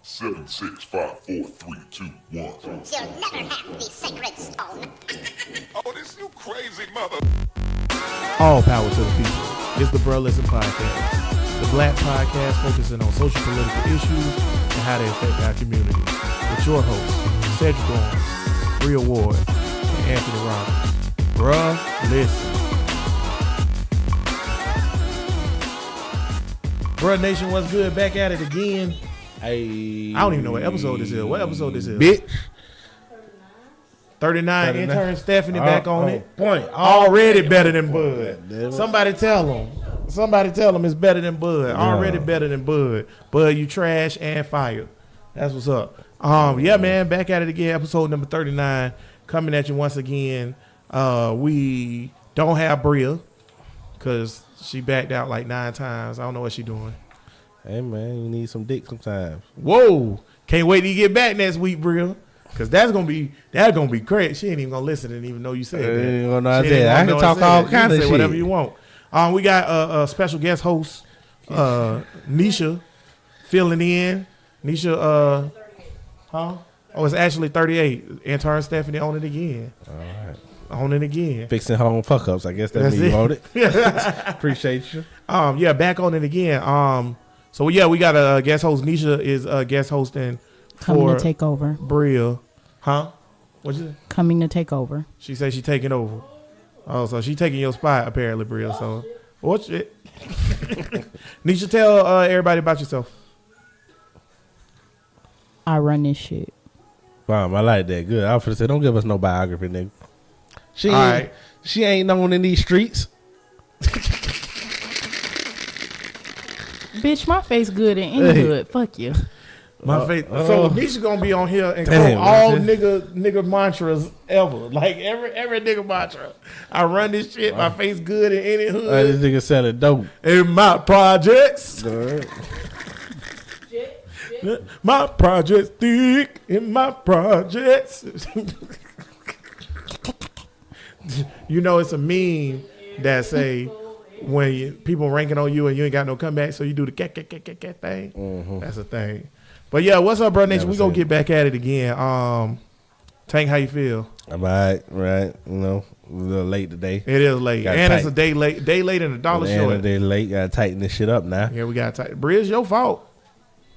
7, 6, 5, 4, 3, 2, 1. You'll never have the sacred stone. Oh, this you crazy mother. All power to the people. It's the Bruh Listen Podcast. The black podcast focusing on social political issues and how they affect our community. With your hosts, Cedric Owens, Bria Ward, and Anthony Roberts. Bruh Listen. Bruh Nation, what's good? Back at it again. Hey, I don't even know what episode this is. What episode this is? bitch. 39. Intern Stephanie back on it. Point. Already better than Bud. Somebody tell him. Somebody tell him it's better than Bud. Already better than Bud. Bud, you trash and fire. That's what's up. Yeah, man, back at it again. Episode number 39. Coming at you once again. We don't have Bria because she backed out like 9 times. I don't know what she doing. Hey man, you need some dick sometimes. Whoa! Can't wait till you get back next week, Bria. Cause that's gonna be crazy. She ain't even gonna listen and even know you said that. I can talk all kind of shit. Whatever you want. We got a special guest host, Nisha, filling in. Nisha, Oh, it's actually 38. Intern Stephanie on it again. All right. On it again. Fixing her own fuck ups. I guess that's me. You on it. Appreciate you. Yeah, back on it again. So yeah, we got a guest host. Nisha is guest hosting. Coming to take over. Bria. Huh? What'd you say? Coming to take over. She said she taking over. Oh, so she taking your spot apparently, Bria. So what's it? Nisha, tell everybody about yourself. I run this shit. Wow, I like that. Good. I was gonna say, don't give us no biography, nigga. She ain't known in these streets. Bitch, my face good in any hood. Fuck you. My face. So Nisha gonna be on here and quote all nigga mantras ever. Like every nigga mantra. I run this shit. My face good in any hood. This nigga selling dope in my projects. My projects thick in my projects. You know, it's a meme that say when people ranking on you and you ain't got no comeback, so you do the cat thing. Mm-hmm. That's a thing. But yeah, what's up, bro? Nation? We gonna get back at it again. Tank, how you feel? I'm all right. You know, a little late today. It is late, and it's a day late. Day late and $1 short. A day late. Gotta tighten this shit up now. Yeah, we gotta tighten. Bri, it's your fault.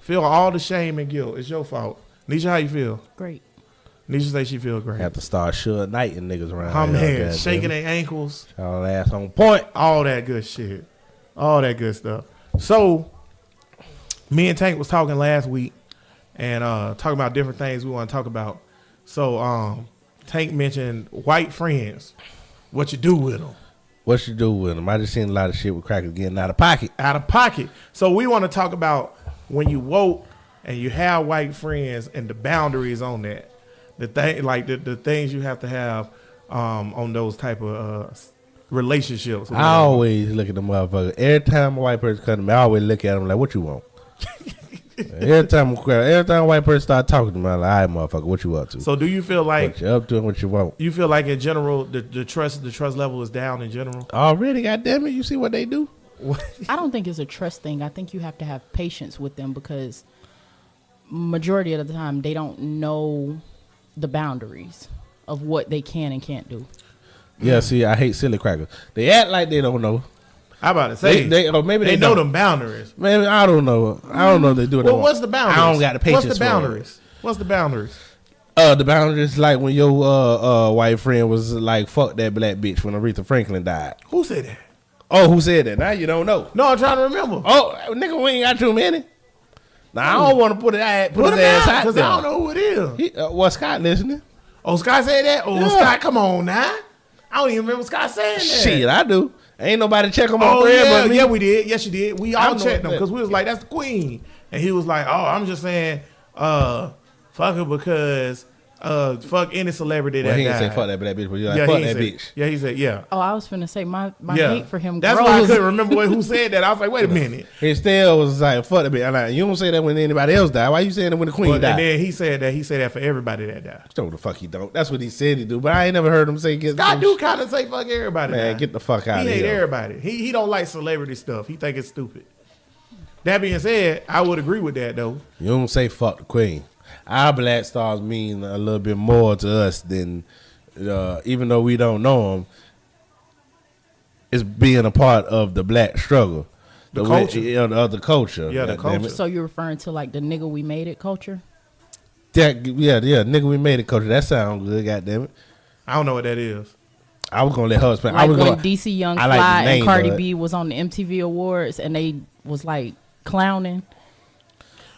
Feel all the shame and guilt. It's your fault. Nisha, how you feel? Great. Nisha say she feel great. Have to start Suge Knight and niggas around. Her man, shaking their ankles. All ass on point. All that good shit. All that good stuff. So, me and Tank was talking last week and talking about different things we want to talk about. So, Tank mentioned white friends. What you do with them? What you do with them? I just seen a lot of shit with crackers getting out of pocket. Out of pocket. So, we want to talk about when you woke and you have white friends and the boundaries on that. The thing, like the things you have to have on those type of relationships. I always look at the motherfucker. Every time a white person come to me, I always look at them like, "What you want?" every time a white person start talking to me, I'm like, "All right, motherfucker, what you up to?" So, do you feel like what you up to and what you want? You feel like in general the trust level is down in general already? Goddamn it! You see what they do? I don't think it's a trust thing. I think you have to have patience with them because majority of the time they don't know the boundaries of what they can and can't do. Yeah, see, I hate silly crackers. They act like they don't know. I about to say maybe they know them boundaries. Maybe I don't know. I don't know if they do it. Well, what's the boundaries? I don't got the patience. What's the boundaries? What's the boundaries? The boundaries like when your white friend was like, "Fuck that black bitch" when Aretha Franklin died. Who said that? Oh, who said that? Now you don't know. No, I'm trying to remember. Oh, nigga, we ain't got too many. Now, I don't want to put his ass out because I don't know who it is. Scott listening? Oh, Scott said that? Oh, yeah. Scott, come on now. I don't even remember Scott saying that. Shit, I do. Ain't nobody check him on prayer but me. Yeah, we did. Yes, you did. We all checked him because we was like, that's the queen. And he was like, oh, I'm just saying, fuck her because fuck any celebrity that died. He didn't say fuck that black bitch, but you like, fuck that bitch. Yeah, he said, yeah. Oh, I was finna say my hate for him That's grows. why I couldn't remember who said that. I was like, wait a minute. He still was like, fuck that bitch. I'm like, you don't say that when anybody else died. Why you saying that when the queen died? And then he said that for everybody that died. No, the fuck he don't. That's what he said he do. But I ain't never heard him say Scott do kind of say fuck everybody. Man, get the fuck out of here. He hate everybody. He don't like celebrity stuff. He think it's stupid. That being said, I would agree with that though. You don't say fuck the queen. Our black stars mean a little bit more to us than, even though we don't know them, it's being a part of the black struggle. The culture. Of the culture. Yeah, the culture. So you're referring to like the nigga we made it culture? Yeah, nigga, we made it culture. That sounds good, goddamn it. I don't know what that is. I was gonna let her explain. Like I was when gonna, DC Young I Fly like the name, and Cardi but- B was on the MTV Awards and they was like clowning.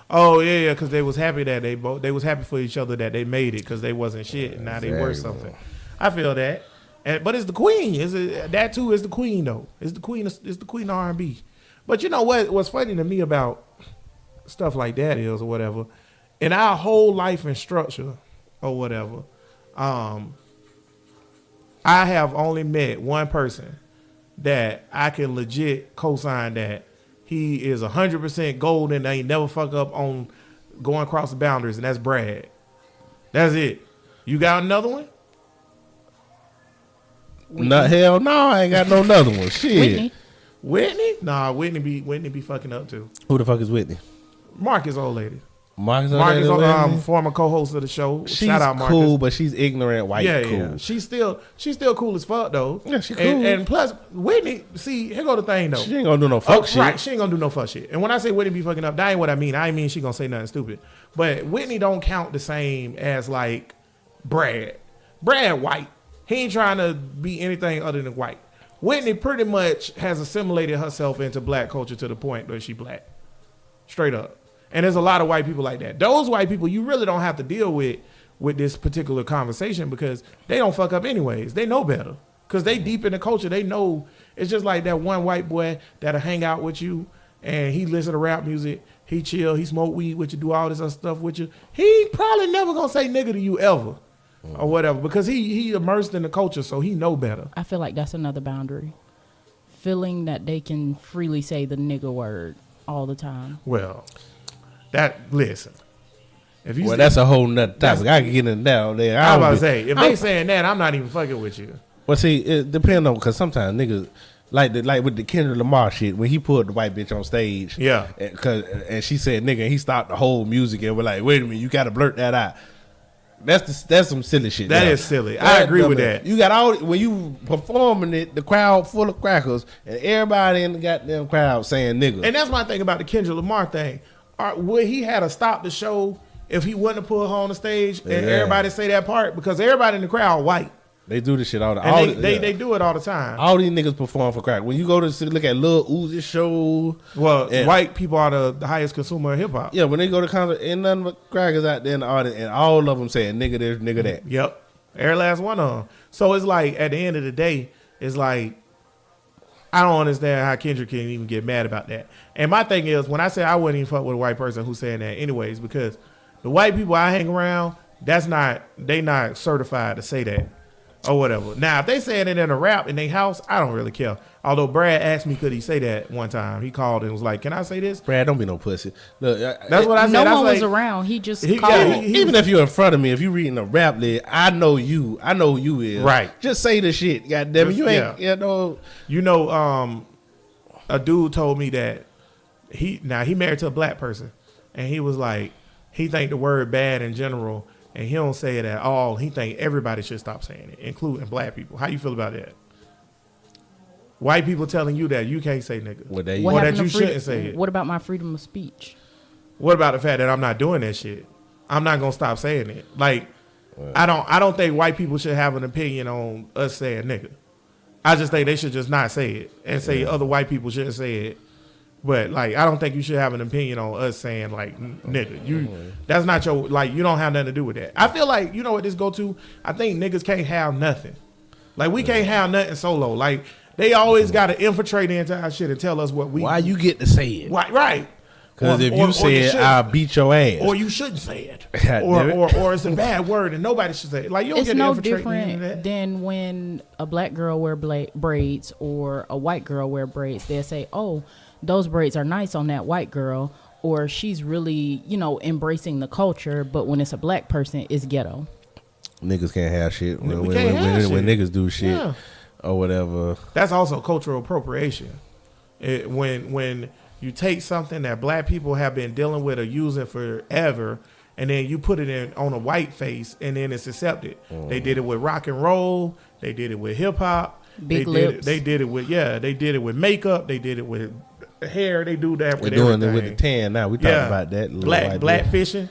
Oh yeah, because they was happy that they was happy for each other that they made it because they wasn't shit and now they were something. I feel that, but it's the queen. That too is the queen though. It's the queen. It's the queen of R&B. But you know what? What's funny to me about stuff like that is or whatever, in our whole life and structure or whatever, I have only met one person that I can legit co-sign that he is 100% gold and they never fuck up on going across the boundaries, and that's Brad. That's it. You got another one? No, hell no, I ain't got no another one. Shit. Whitney. Whitney? Nah, Whitney be fucking up too. Who the fuck is Whitney? Marcus, old lady. Marcus, Marcus, former co-host of the show. she's Shout out Marcus. cool, but she's ignorant white Yeah, cool. yeah. She's still cool as fuck though. Yeah, she And, cool. and plus, Whitney, see, here go the thing though. She ain't gonna do no fuck shit. Right, she ain't gonna do no fuck shit. And when I say Whitney be fucking up, that ain't what I mean. I ain't mean she gonna say nothing stupid. But Whitney don't count the same as like Brad. Brad white. He ain't trying to be anything other than white. Whitney pretty much has assimilated herself into black culture to the point where she black. Straight up. And there's a lot of white people like that. Those white people you really don't have to deal with this particular conversation because they don't fuck up anyways. They know better. Because they deep in the culture. They know. It's just like that one white boy that'll hang out with you and he listen to rap music. He chill. He smoke weed with you. Do all this other stuff with you. He probably never going to say nigga to you ever. Or whatever. Because he immersed in the culture so he know better. I feel like that's another boundary. Feeling that they can freely say the nigga word all the time. Well, listen. If you Well, that's a whole nother topic. I can get in down there. I was about to say, if they saying that, I'm not even fucking with you. Well, see, it depends on because sometimes niggas like with the Kendrick Lamar shit when he pulled the white bitch on stage. Yeah. And she said nigga, and he stopped the whole music and we're like, wait a minute, you got to blurt that out. That's some silly shit. That is silly. I agree with that. You got all when you performing it, the crowd full of crackers, and everybody in the goddamn crowd saying nigga. And that's my thing about the Kendrick Lamar thing. Would he had to stop the show if he wouldn't have put her on the stage and everybody say that part? Because everybody in the crowd white. They do this shit all the And time. they do it all the time. All these niggas perform for crack. When you go to look at Lil Uzi's show, Well, and- white people are the highest consumer of hip hop. yeah, when they go to concert, ain't nothing but crackers out there in the audience, and all of them saying nigga this, nigga that. Yep. Every last one of them. So it's like, at the end of the day, it's like, I don't understand how Kendrick can even get mad about that. And my thing is, when I say I wouldn't even fuck with a white person who's saying that anyways, because the white people I hang around, they not certified to say that or whatever. Now, if they saying it in a rap in their house, I don't really care. Although Brad asked me, could he say that one time? He called and was like, can I say this? Brad, don't be no pussy. Look, That's what I said. No I one was like, around. He just He- called. yeah, he- even if you're in front of me, if you reading a rap lyric, I know you. I know who you is. Right. Just say the shit. Goddamn it, you ain't. Yeah. You know. You know, a dude told me that he married to a black person, and he was like, he think the word bad in general, and he don't say it at all. He think everybody should stop saying it, including black people. How you feel about that? White people telling you that you can't say nigga, Well, there you What or go. that happened you to freedom- shouldn't say it. What about my freedom of speech? What about the fact that I'm not doing that shit? I'm not gonna stop saying it. Like, I don't think white people should have an opinion on us saying nigga. I just think they should just not say it and say other white people shouldn't say it. But like, I don't think you should have an opinion on us saying like nigga. That's not your, like, you don't have nothing to do with that. I feel like, you know what this go to? I think niggas can't have nothing. Like, we can't have nothing solo. Like, they always got to infiltrate into our shit and tell us what we. Why you get to say it? Why, right. Because if Or you say it, should- I'll beat your ass. or you shouldn't say it, God damn it. or it's a bad word and nobody should say it. Like, you don't It's get to no infiltrate into different that. than when a black girl wear braids or a white girl wear braids. They'll say, "Oh, those braids are nice on that white girl," or she's really, embracing the culture. But when it's a black person, it's ghetto. Niggas can't have shit when, We when, can't when, have when shit. niggas do shit Yeah. or whatever. That's also cultural appropriation. When you take something that black people have been dealing with or using forever, and then you put it in on a white face, and then it's accepted. They did it with rock and roll. They did it with hip hop. Big lips. They did it with They did it with makeup. They did it with hair. They do that with They're doing everything. it with the tan now. We talking about that. Black fishing.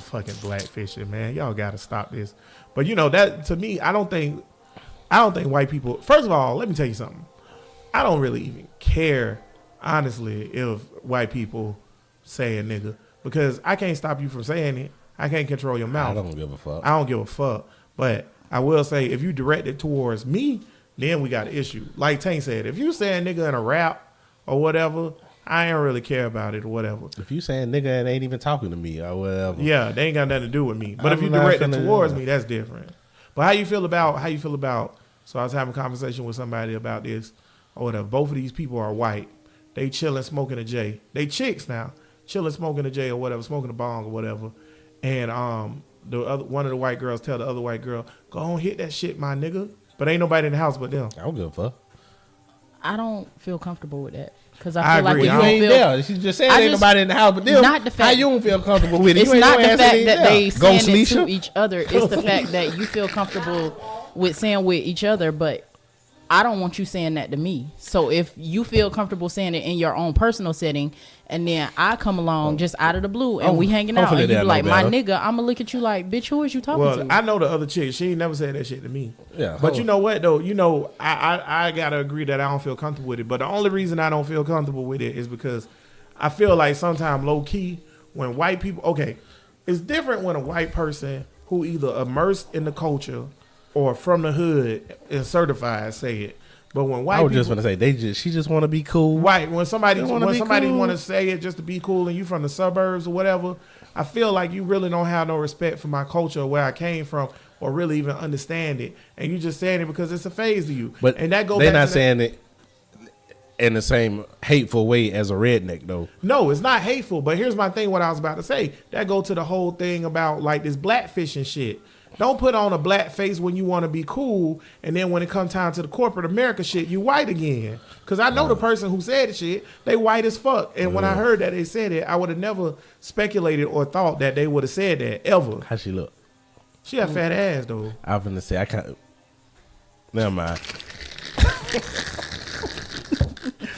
Fucking black fishing, man. Y'all gotta stop this. But that to me, I don't think white people. First of all, let me tell you something. I don't really even care, honestly, if white people say a nigga, because I can't stop you from saying it. I can't control your mouth. I don't give a fuck. I don't give a fuck. But I will say, if you direct it towards me, then we got an issue. Like Tank said, if you say a nigga in a rap or whatever, I ain't really care about it or whatever. If you saying nigga and ain't even talking to me or whatever. Yeah, they ain't got nothing to do with me. But if you direct it towards me, that's different. But how you feel about, so I was having a conversation with somebody about this or whatever. Both of these people are white. They chilling, smoking a J. They chicks now. Chilling, smoking a J or whatever, smoking a bong or whatever. And one of the white girls tell the other white girl, go on, hit that shit, my nigga. But ain't nobody in the house but them. I don't give a fuck. I don't feel comfortable with that. Because I feel like agree. if You you don't ain't feel, there. She just said ain't nobody in the house but them. Not the fact- How you don't feel comfortable with it? it's You ain't not no the ass fact ain't that there. they saying Ghost it Leisha? to each other. It's the fact that you feel comfortable with saying with each other, but I don't want you saying that to me. So if you feel comfortable saying it in your own personal setting, and then I come along just out of the blue and we hanging out, hopefully and you they be like, know my better. nigga, I'm gonna look at you like, bitch, who is you talking Well, to? I know the other chick. She ain't never said that shit to me. Yeah, But you know what, though? I got to agree that I don't feel comfortable with it. But the only reason I don't feel comfortable with it is because I feel like sometimes low-key, when white people... Okay, it's different when a white person who either immersed in the culture or from the hood and certified say it. But when white I was people... just gonna say she just want to be cool. Right, when somebody They want wanna be cool. to say it just to be cool, and you from the suburbs or whatever, I feel like you really don't have no respect for my culture or where I came from, or really even understand it, and you just saying it because it's a phase to you. But and that goes they're back not to saying it in the same hateful way as a redneck though. No, it's not hateful. But here's my thing. What I was about to say, that go to the whole thing about like this blackfish and shit. Don't put on a black face when you want to be cool, and then when it comes time to the corporate America shit, you white again. Because I know the person who said the shit, they white as fuck. And when I heard that they said it, I would have never speculated or thought that they would have said that, ever. How she look? She got fat ass, though. I was gonna say I can't. Never mind.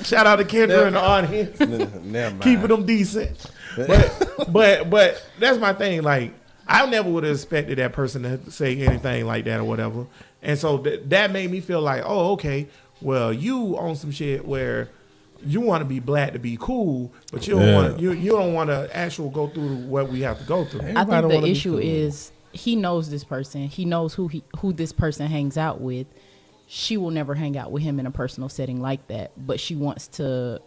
Shout out to Kendra in the audience. Never mind. Keeping them decent. But that's my thing. Like, I never would have expected that person to say anything like that or whatever. And so that made me feel like, oh, okay, well, you on some shit where you want to be black to be cool, but you don't want you don't want to actually go through what we have to go through. I Everybody think wanna the be issue cool. is he knows this person. He knows who this person hangs out with. She will never hang out with him in a personal setting like that, but she wants to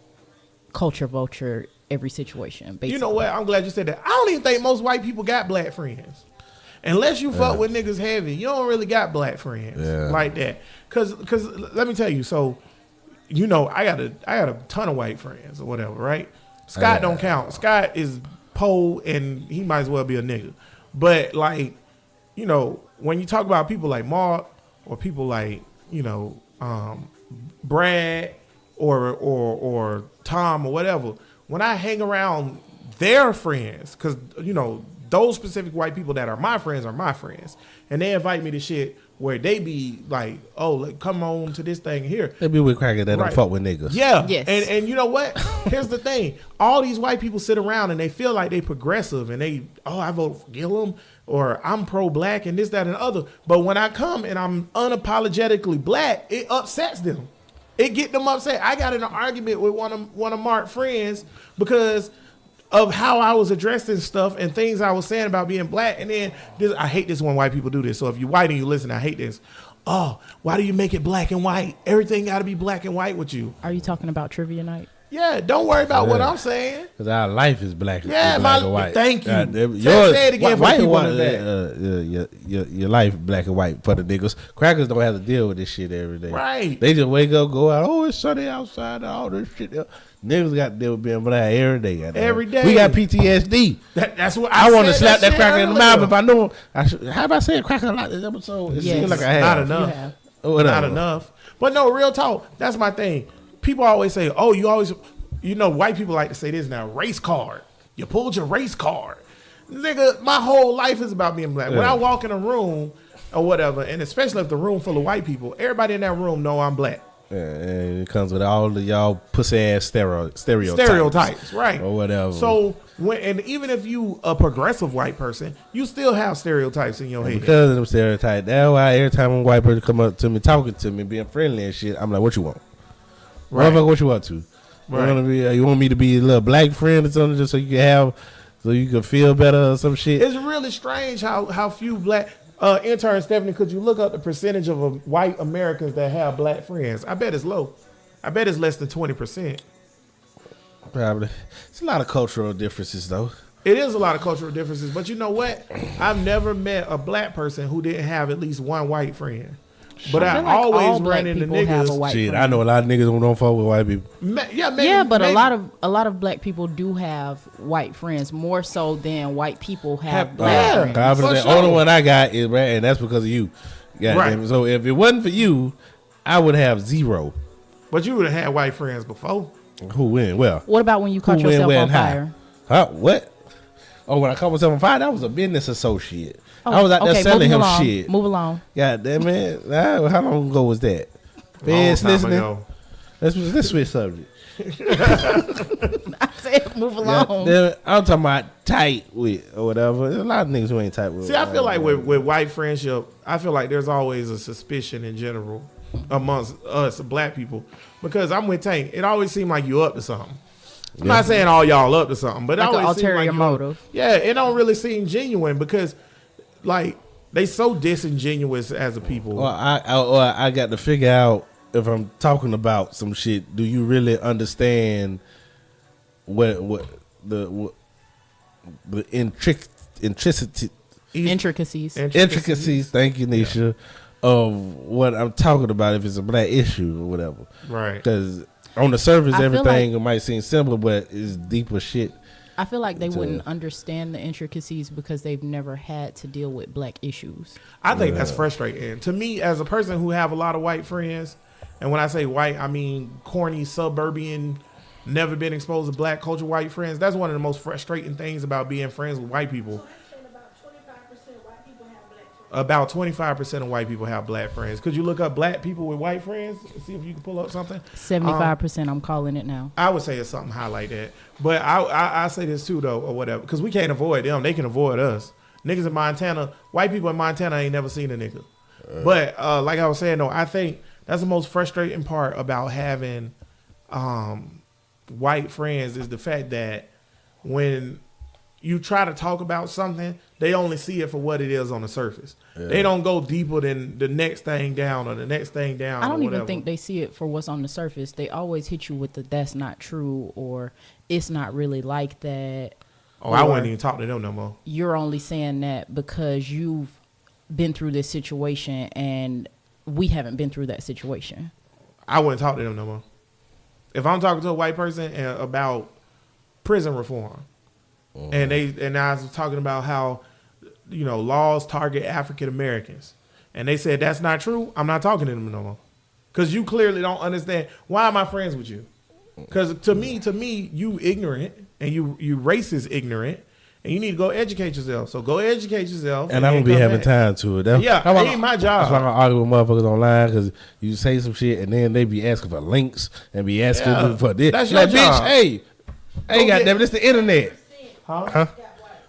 culture vulture every situation. Basically. You know what? I'm glad you said that. I don't even think most white people got black friends. Unless you fuck with niggas heavy, you don't really got black friends like that. Cause let me tell you, so I got a ton of white friends or whatever, right? Scott don't count. Scott is Poe and he might as well be a nigga. But like, when you talk about people like Mark or people like, Brad or Tom or whatever, when I hang around their friends, because those specific white people that are my friends, and they invite me to shit where they be like, oh, come on to this thing here. They be with crackers that Right. don't fuck with niggas. Yeah. Yes. And you know what? Here's the thing. All these white people sit around and they feel like they progressive and I vote for Gillum or I'm pro-black and this, that, and the other. But when I come and I'm unapologetically black, it upsets them. It get them upset. I got in an argument with one of Mark's friends because of how I was addressing stuff and things I was saying about being black. And then I hate this when white people do this. So if you're white and you listen, I hate this. Oh, why do you make it black and white? Everything got to be black and white with you. Are you talking about trivia night? Yeah, don't worry about what I'm saying. Because our life is black, Yeah, black and white. thank you. Yours, Say it again for white people one, in the your life black and white for the niggas. Crackers don't have to deal with this shit every day. Right. They just wake up, go out. Oh, it's sunny outside. All this shit. Niggas got to deal with being black every day. Goddamn. Every day. We got PTSD. That's what I want to said slap that shit cracker in the earlier. mouth if I know him. Have I said cracker a lot this episode? It Yes. seems like I have. Not You enough. have. Whatever. Not enough. But no, real talk. That's my thing. people always say, oh, white people like to say this now, race card. You pulled your race card. Nigga, my whole life is about being black. When I walk in a room or whatever, and especially if the room full of white people, everybody in that room know I'm black. Yeah, and it comes with all of y'all pussy ass stereotypes. Stereotypes, right. Or whatever. So, and even if you a progressive white person, you still have stereotypes in your head. Because of them stereotypes, that's why every time a white person come up to me, talking to me, being friendly and shit, I'm like, what you want? Right. What you up to? Right. You want me to be a little black friend or something just so you can feel better or some shit? It's really strange how few black intern Stephanie, could you look up the percentage of white Americans that have black friends? I bet it's low. I bet it's less than 20%. Probably. It's a lot of cultural differences though. It is a lot of cultural differences, but you know what? I've never met a black person who didn't have at least one white friend. But I feel like all always black run into people have a niggas. white Shit, friend. I know a lot of niggas who don't fuck with white people. Maybe, Yeah, but maybe. a lot of black people do have white friends more so than white people have black yeah. friends. Confident. For The only sure. one I got is right, and that's because of you. Goddamn. Right. So if it wasn't for you, I would have zero. But you would have had white friends before. Who win? Well, What about when you caught who win, yourself where, on and how? fire? Huh? What? Oh, when I caught myself on fire, that was a business associate. Oh, I was out there okay, selling moving him along, shit. Move along. God damn it. How long ago was that? Long Feds time listening? ago. Let's switch subject. I said move along. Yeah, I'm talking about tight with or whatever. There's a lot of niggas who ain't tight with. See, I feel like with white friendship, I feel like there's always a suspicion in general amongst us black people, because I'm with Tank. It always seemed like you up to something. I'm not saying all y'all up to something, but it Like an always seem ulterior like you- motive. Yeah, it don't really seem genuine because, like, they so disingenuous as a people. Well, I got to figure out if I'm talking about some shit. Do you really understand what the intricacies? Intricacies. Thank you, Nisha. Of what I'm talking about, if it's a black issue or whatever. Right. Because on the surface, I feel everything like- might seem simple, but it's deeper shit. I feel like they wouldn't understand the intricacies because they've never had to deal with black issues. I think that's frustrating. To me, as a person who have a lot of white friends, and when I say white, I mean corny, suburban, never been exposed to black culture white friends. That's one of the most frustrating things about being friends with white people. About 25% of white people have black friends. Could you look up black people with white friends? See if you can pull up something. 75%. I'm calling it now. I would say it's something high like that. But I say this too, though, or whatever, because we can't avoid them. They can avoid us. Niggas in Montana, white people in Montana ain't never seen a nigga. But like I was saying, though, I think that's the most frustrating part about having white friends is the fact that when you try to talk about something, they only see it for what it is on the surface. Yeah. They don't go deeper than the next thing down or the next thing down. I don't or even whatever. think they see it for what's on the surface. They always hit you with the "that's not true" or "it's not really like that." Oh, I wouldn't even talk to them no more. You're only saying that because you've been through this situation and we haven't been through that situation. I wouldn't talk to them no more. If I'm talking to a white person about prison reform, and I was talking about how, you know, laws target African Americans, and they said that's not true, I'm not talking to them no more, because you clearly don't understand. Why am I friends with you? Because to me, you ignorant and you racist ignorant, and you need to go educate yourself. So go educate yourself. And I don't be having time to it. It ain't my job. That's why I argue with motherfuckers online, because you say some shit and then they be asking for links and be asking for this. That's your like, job. Bitch, hey, goddamn, this the internet. Huh?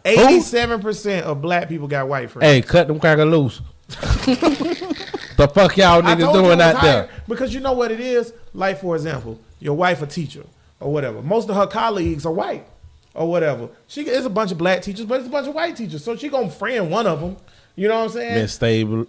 87% of black people got white friends. Hey, cut them cracker loose. The fuck y'all I niggas told you doing it was out higher, there? because you know what it is? Like, for example, your wife a teacher or whatever. Most of her colleagues are white or whatever. She is a bunch of black teachers, but it's a bunch of white teachers. So she gonna friend one of them. You know what I'm saying? Miss Stable.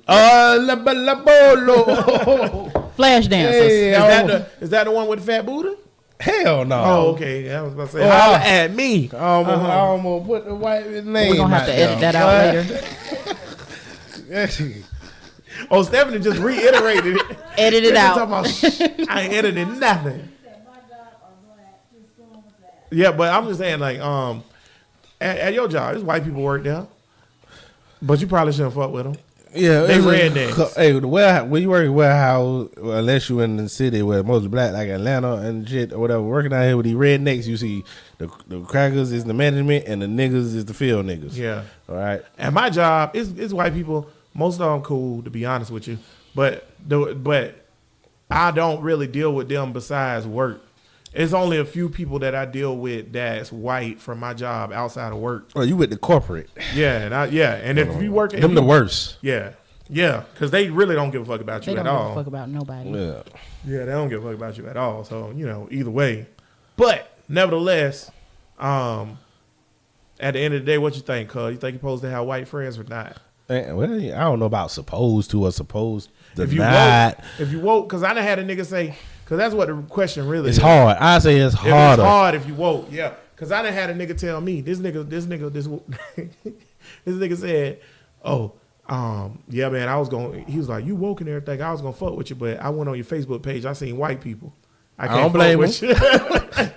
Flash dancers. Hey, Is that the one with the fat Buddha? hell no. Oh, okay. I was about to say, holla at me. I almost put the white name. We're gonna have to edit that out later. Oh, Stephanie just reiterated it. Edit it out. Talking about, I ain't edited nothing. Yeah, but I'm just saying, like, at your job, there's white people work there, but you probably shouldn't fuck with them. Yeah, They it's rednecks. Hey, when you work in warehouse, unless you in the city where most black, like Atlanta and shit or whatever, working out here with these rednecks, you see the crackers is the management and the niggas is the field niggas. Yeah. All right. And my job is white people. Most of them cool, to be honest with you. But I don't really deal with them besides work. It's only a few people that I deal with that's white from my job outside of work. Oh, you with the corporate? Yeah, and if you work, Them the worst. Yeah, because they really don't give a fuck about you They at don't all. give a fuck about nobody. Yeah. Yeah, they don't give a fuck about you at all. So either way, but nevertheless, at the end of the day, what you think? Cuz you think you're supposed to have white friends or not? Well, I don't know about supposed to or supposed to If you not. woke, because I done had a nigga say, because that's what the question really It's is. hard. I say it's harder. It's hard if you woke, yeah. Because I done had a nigga tell me, this nigga said, oh, yeah, man, he was like, you woke and everything. I was going to fuck with you, but I went on your Facebook page. I seen white people. I don't blame him.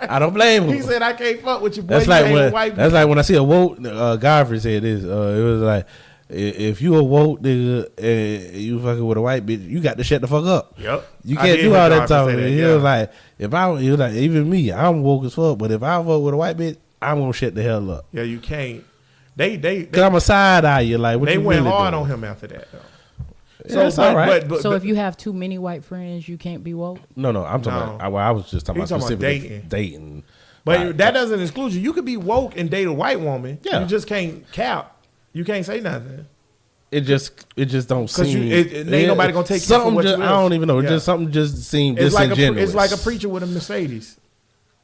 I don't blame him. He said, I can't fuck with you, boy. That's You like ain't when white that's like when I see a woke. Godfrey said this. It was like, if you a woke nigga and you fucking with a white bitch, you got to shut the fuck up. Yep. You I can't did do hear all that Godfrey talking. say that, He yeah. was like, he was like, even me, I'm woke as fuck. But if I fuck with a white bitch, I'm gonna shut the hell up. Yeah, you can't. They Cause I'm a side eye you. Like, what they you went really hard doing? on him after that, though. Yeah, that's all right. So if you have too many white friends, you can't be woke. No, I'm talking about. I was just talking He about talking about specifically dating. But Right. that doesn't exclude you. You could be woke and date a white woman. Yeah. You just can't cap. You can't say nothing. It just don't seem. Ain't nobody gonna take you for something. what you Just, is. I don't even know. Yeah. Just something just seemed It's like disingenuous. it's like a preacher with a Mercedes.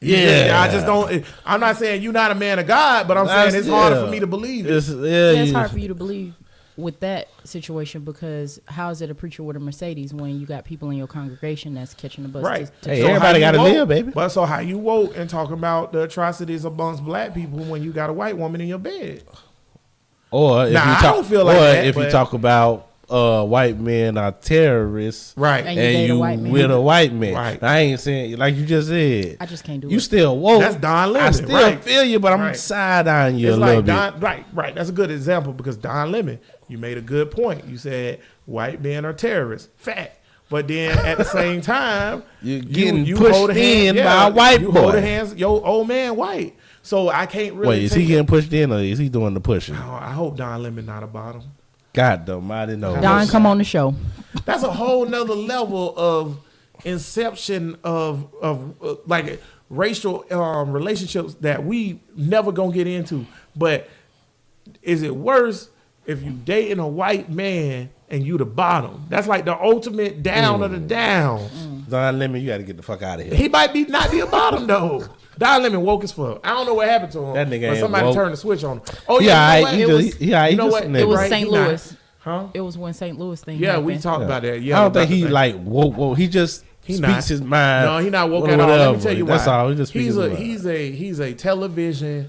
Yeah. I just don't. I'm not saying you're not a man of God, but I'm saying it's harder for me to believe it. It's hard for you to believe with that situation because how is it a preacher with a Mercedes when you got people in your congregation that's catching the bus? Right. Hey, So everybody how you gotta woke- live, baby. But so how you woke and talking about the atrocities amongst black people when you got a white woman in your bed? Or if Nah, you I talk, don't feel like or that, if you but- talk about white men are terrorists, Right. And you date a white man. with a white man. Right. I ain't saying like you just said. I just can't do You it. still woke. That's Don Lemon, I still right. feel you, but I'm Right. side eyeing you It's a little like bit. Don, right. That's a good example because Don Lemon, you made a good point. You said white men are terrorists. Fact. But then at the same time, You're getting pushed hold the hand- in by a white you boy. hold the hands, your old man white. So I can't really. Wait, is he take getting pushed in or is he doing the pushing? Oh, I hope Don Lemon not a bottom. God almighty no. Don, come on the show. That's a whole nother level of inception of like racial relationships that we never gonna get into. But is it worse if you dating a white man and you the bottom? That's like the ultimate down of the downs. Don Lemon, you got to get the fuck out of here. He might be not be a bottom though. Don Lemon woke as fuck. I don't know what happened to him. That nigga but ain't somebody woke. turned the switch on him. Oh He yeah, alright, you know what? he You know just what? nigga. It was Right, St. he not- Louis. Huh? It was when St. Louis thing Yeah, happened. we talked about that. Yeah, I don't think about he the thing. like woke. He just He speaks not. his mind. No, he not woke at whatever. all. Let me tell you why. That's all. He just speaks he's his a mind. he's a television.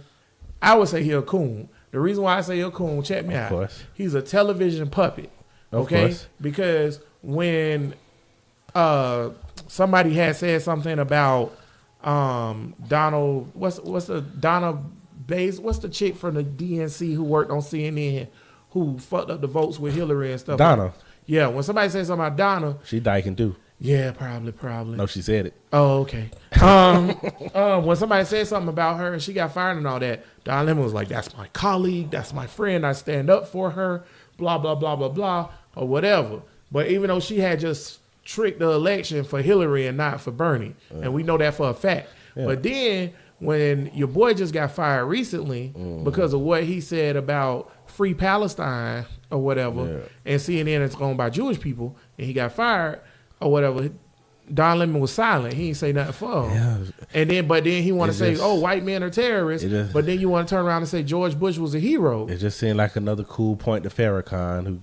I would say he a coon. The reason why I say he a coon, check me out. course. He's a television puppet. Of Okay, course. because when somebody had said something about Donald, what's the Donna Bays? What's the chick from the DNC who worked on CNN who fucked up the votes with Hillary and stuff? Donna. Yeah, when somebody said something about Donna, She dyking too. yeah, probably. No, she said it. Oh, okay. When somebody said something about her and she got fired and all that, Don Lemon was like, "That's my colleague, that's my friend. I stand up for her." Blah blah blah blah blah or whatever. But even though she had just tricked the election for Hillary and not for Bernie, and we know that for a fact. Yeah. But then when your boy just got fired recently because of what he said about free Palestine or whatever, and CNN is going by Jewish people, and he got fired or whatever. Don Lemon was silent. He didn't say nothing for him. And then, but then he want to It say, just- "Oh, white men are terrorists." But then you want to turn around and say George Bush was a hero. It just seemed like another cool point to Farrakhan, who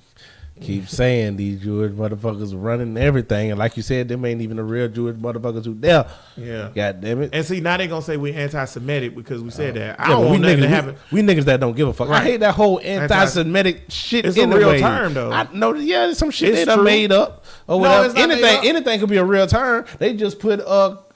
keeps saying these Jewish motherfuckers running everything, and like you said, them ain't even the real Jewish motherfuckers who there. Yeah. God damn it. And see, now they gonna say we anti-Semitic because we said that. I Yeah, don't but want nothing to niggas, happen. we niggas that don't give a fuck. Right. I hate that whole anti-Semitic shit. It's a anyway. real term, though. I know. Yeah, some shit It's they done true. made up or No, whatever. it's not made up. Anything could be a real term. They just put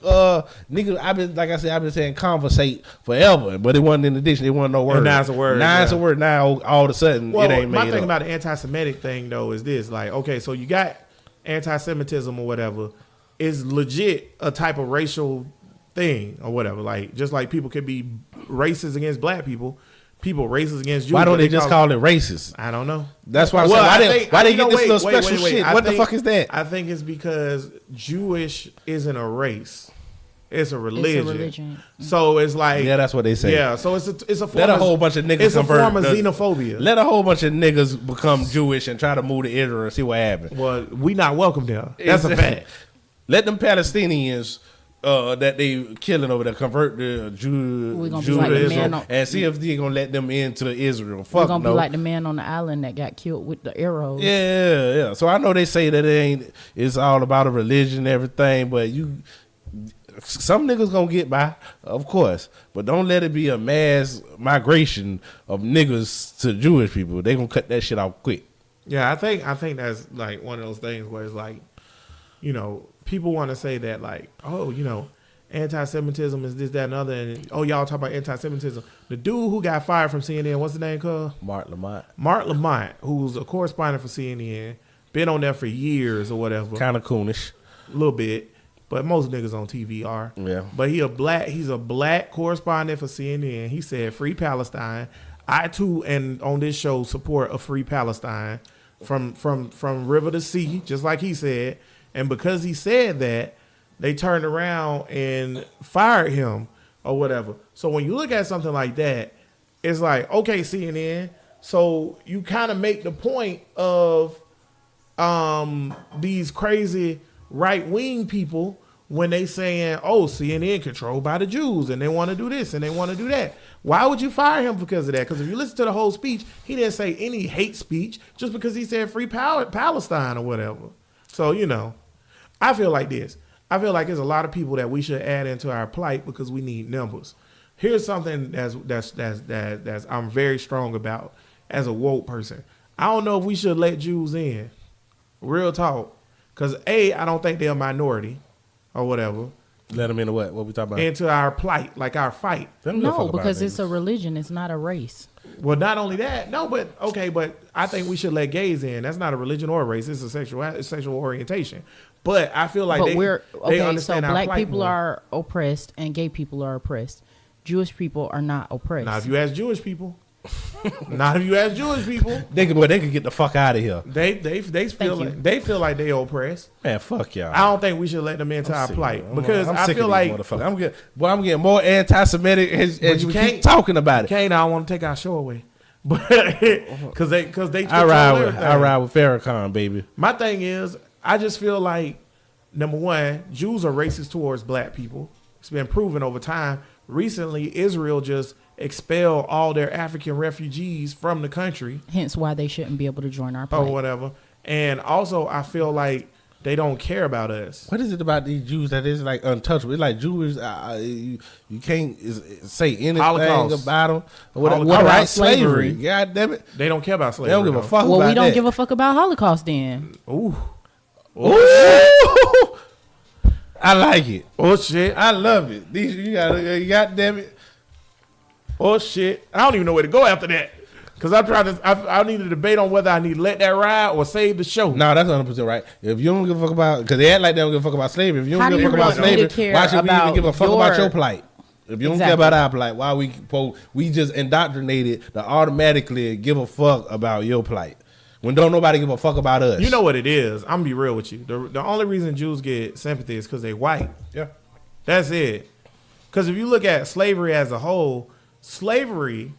nigga, I've been saying conversate forever, but it wasn't in the dictionary. It wasn't no word. And now it's a word. Now it's a word. Now all of a sudden Well, it ain't made my thing up. about the anti-Semitic thing though is this: like, okay, so you got anti-Semitism or whatever is legit a type of racial thing or whatever. Like, just like people could be racist against black people, people racist against Jews. Why don't they just call it racist? I don't know. That's why I'm saying, why they get this little special shit? What the fuck is that? I think it's because Jewish isn't a race. It's a religion. So it's like, yeah, that's what they say. Yeah, so it's a form let a whole bunch of niggas it's a convert form of xenophobia. Let a whole bunch of niggas become Jewish and try to move to Israel and see what happens. Well, we not welcome there. That's a fact. Let them Palestinians that they killing over there convert the Judaism and see if they gonna let them into Israel. Fuck, we're gonna be like the man on the island that got killed with the arrows. Yeah. So I know they say that it's all about a religion and everything, but some niggas gonna get by, of course, but don't let it be a mass migration of niggas to Jewish people. They gonna cut that shit off quick. Yeah, I think that's like one of those things where it's like, you know, people want to say that like, oh, you know, anti-Semitism is this, that, and other, and oh, y'all talk about anti-Semitism. The dude who got fired from CNN, what's the name called? Mark Lamont, who's a correspondent for CNN, been on there for years or whatever. Kind of coonish, a little bit. But most niggas on TV are. Yeah. But he's a black correspondent for CNN. He said free Palestine. I too, and on this show, support a free Palestine from river to sea, just like he said. And because he said that, they turned around and fired him or whatever. So when you look at something like that, it's like, okay, CNN. So you kind of make the point of these crazy right-wing people when they saying, oh, CNN controlled by the Jews and they want to do this and they want to do that. Why would you fire him because of that? Because if you listen to the whole speech, he didn't say any hate speech just because he said free Palestine or whatever. So, you know, I feel like this. I feel like there's a lot of people that we should add into our plight because we need numbers. Here's something that's I'm very strong about as a woke person. I don't know if we should let Jews in. Real talk. Because, I don't think they're a minority or whatever. Let them into what? What we talking about? Into our plight, like our fight. No, because it's a religion. It's not a race. Well, not only that. No, but I think we should let gays in. That's not a religion or a race. It's a sexual orientation. But I feel like they understand so our black plight people more. are oppressed and gay people are oppressed. Jewish people are not oppressed. Now, if you ask Jewish people. Not if you ask Jewish people. They could get the fuck out of here. They feel like they oppressed. Man, fuck y'all. I don't think we should let them into our plight because I'm I sick feel of like these motherfuckers. I'm getting more anti-Semitic as you keep talking about it. I don't want to take our show away, but because they I ride with Farrakhan, baby. My thing is, I just feel like number one, Jews are racist towards black people. It's been proven over time. Recently, Israel just expel all their African refugees from the country. Hence why they shouldn't be able to join our plight. Or whatever. And also, I feel like they don't care about us. What is it about these Jews that is like untouchable? It's like Jews, you can't say anything Holocaust. about them. What Holocaust. about slavery? God damn it. They don't care about slavery. They don't give a fuck well, about we don't that. give a fuck about Holocaust then. Ooh. Ooh. I like it. Oh, shit. I love it. You God damn it. Oh, shit. I don't even know where to go after that. Because I need to debate on whether I need to let that ride or save the show. No, that's 100% right. If you don't give a fuck about, because they act like they don't give a fuck about slavery. If you don't How give do a fuck you about want me to slavery, care why should we even about give a fuck about your plight? If you don't care about our plight, why we just indoctrinated to automatically give a fuck about your plight when don't nobody give a fuck about us? You know what it is. I'm going to be real with you. The only reason Jews get sympathy is because they white. Yeah. That's it. Because if you look at slavery as a whole, slavery,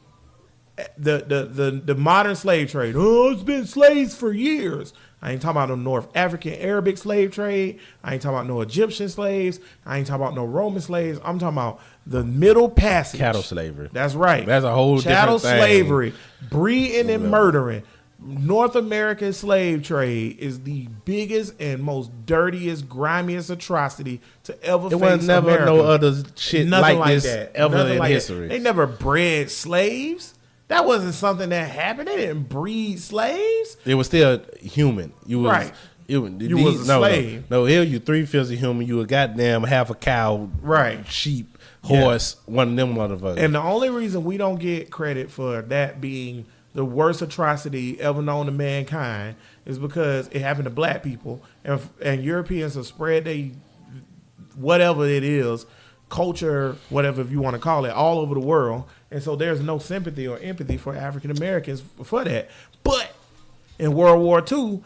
the modern slave trade, it's been slaves for years. I ain't talking about no North African Arabic slave trade. I ain't talking about no Egyptian slaves. I ain't talking about no Roman slaves. I'm talking about the Middle Passage. Cattle slavery. That's right. That's a whole chattel different thing. slavery, breeding and murdering. North American slave trade is the biggest and most dirtiest, grimiest atrocity to ever face was never America. no other shit Nothing like this that. ever Nothing in like history. That. They never bred slaves. That wasn't something that happened. They didn't breed slaves. It was still human. You was Right. You was a slave. No, here you 3/5 of human. You a goddamn half a cow, Right. sheep, horse, one of them motherfuckers. And the only reason we don't get credit for that being the worst atrocity ever known to mankind is because it happened to black people, and Europeans have spread they whatever it is, culture, whatever if you want to call it, all over the world. And so there's no sympathy or empathy for African Americans for that. But in World War II,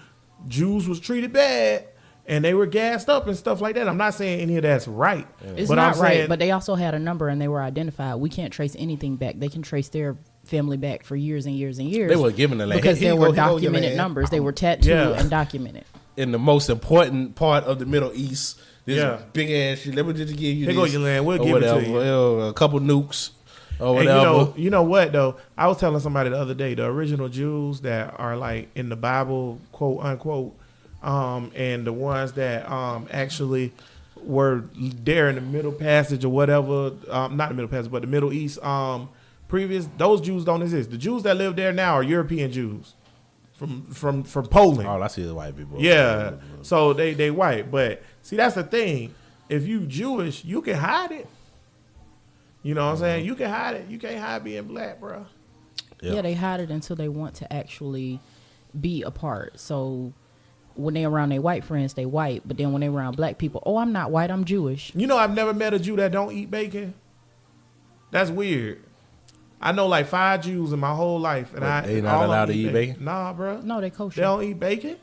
Jews was treated bad and they were gassed up and stuff like that. I'm not saying any of that's right. It's but not I'm right, saying, but they also had a number and they were identified. We can't trace anything back. They can trace their family back for years and years and years. They were given the land. because Here there you were go, here you go, your documented land. numbers. They were tattooed Yeah. and documented. In the most important part of the Middle East, this Yeah. big ass shit. Let me just give you Here this. go your land. We'll or give it to whatever. you. A couple nukes or and whatever. you know what though? I was telling somebody the other day, the original Jews that are like in the Bible, quote unquote, and the ones that actually were there in the Middle Passage or whatever, not the Middle Passage, but the Middle East, previous, those Jews don't exist. The Jews that live there now are European Jews from Poland. All I see is white people. Yeah, so they white, but see that's the thing. If you Jewish, you can hide it. You know what I'm saying? You can hide it. You can't hide being black, bro. Yeah. They hide it until they want to actually be apart. So when they around their white friends, they white, but then when they around black people, oh, I'm not white, I'm Jewish. You know, I've never met a Jew that don't eat bacon. That's weird. I know like 5 Jews in my whole life, and But I they not all of them allowed to eat bacon? Nah, bro. No, they They kosher. don't eat bacon.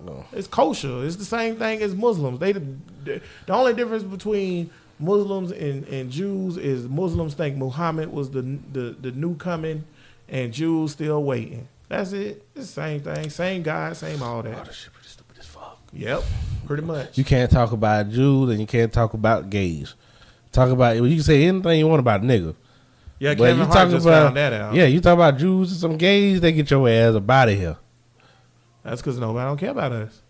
No. It's kosher. It's the same thing as Muslims. The only difference between Muslims and Jews is Muslims think Muhammad was the new coming, and Jews still waiting. That's it. It's the same thing. Same God, same all Oh, that. this shit pretty stupid as fuck. Yep, pretty much. You can't talk about Jews and you can't talk about gays. Talk about you can say anything you want about a nigga. Yeah, But Kevin you Hart talk just about found that out. Yeah, you talk about Jews and some gays, they get your ass up out of here. That's because nobody don't care about us.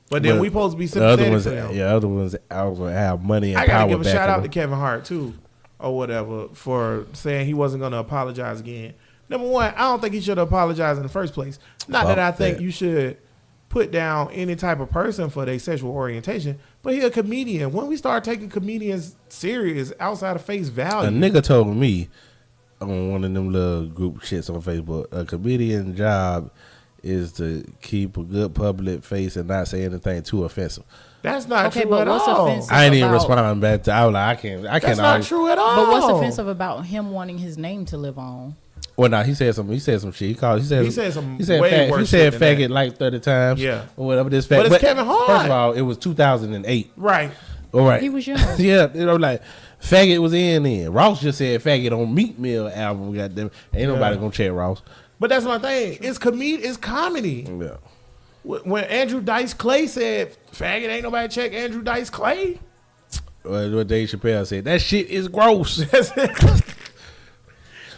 But then But we supposed to be The other sympathetic ones, to them. other ones also have money and I power gotta give a back shout out them. to Kevin Hart too, or whatever, for saying he wasn't gonna apologize again. Number one, I don't think he should apologize in the first place. Not Fuck that I think that. you should put down any type of person for their sexual orientation, but he a comedian. When we start taking comedians serious outside of face A value, nigga told me on one of them little group shits on Facebook, a comedian job is to keep a good public face and not say anything too offensive. that's not Okay, true but at what's all. offensive? I ain't even About- responding back to. I was like, I That's can't not argue. true at all. But what's offensive about him wanting his name to live on? Well, no, he said some shit. He called. He said some He said way fag, worse he said shit than faggot that. like 30 times. Yeah. or whatever. This fag. But it's Kevin Hart. First of all, it was 2008. Right. All right. He was young. Yeah, you know, like faggot was in there. Ross just said faggot on Meat Mill album. Goddamn, ain't nobody Yeah. gonna check Ross. But that's my thing. It's It's comedy. Yeah. When Andrew Dice Clay said, "Faggot, ain't nobody check Andrew Dice Clay." What Dave Chappelle said. That shit is gross.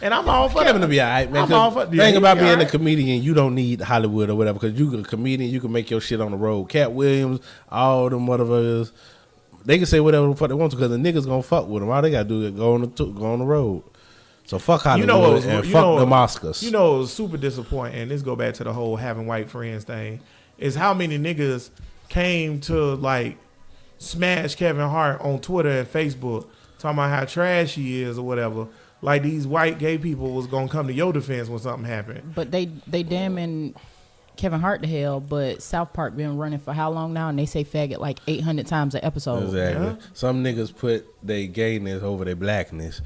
And I'm all for Kevin that. to be all right, man. I'm all for Thing about he being all a right. comedian, you don't need Hollywood or whatever, because you a comedian, you can make your shit on the road. Cat Williams, all them motherfuckers, they can say whatever the fuck they want to, because the niggas gonna fuck with them. All they gotta do is go on the road. So fuck Hollywood You know what was, and you fuck know, them Oscars. You know, it was super disappointing. This go back to the whole having white friends thing. Is how many niggas came to like smash Kevin Hart on Twitter and Facebook, talking about how trash he is or whatever. Like these white gay people was gonna come to your defense when something happened. But they damning Kevin Hart to hell, but South Park been running for how long now? And they say faggot like 800 times an episode. Exactly. Yeah. Some niggas put their gayness over their blackness,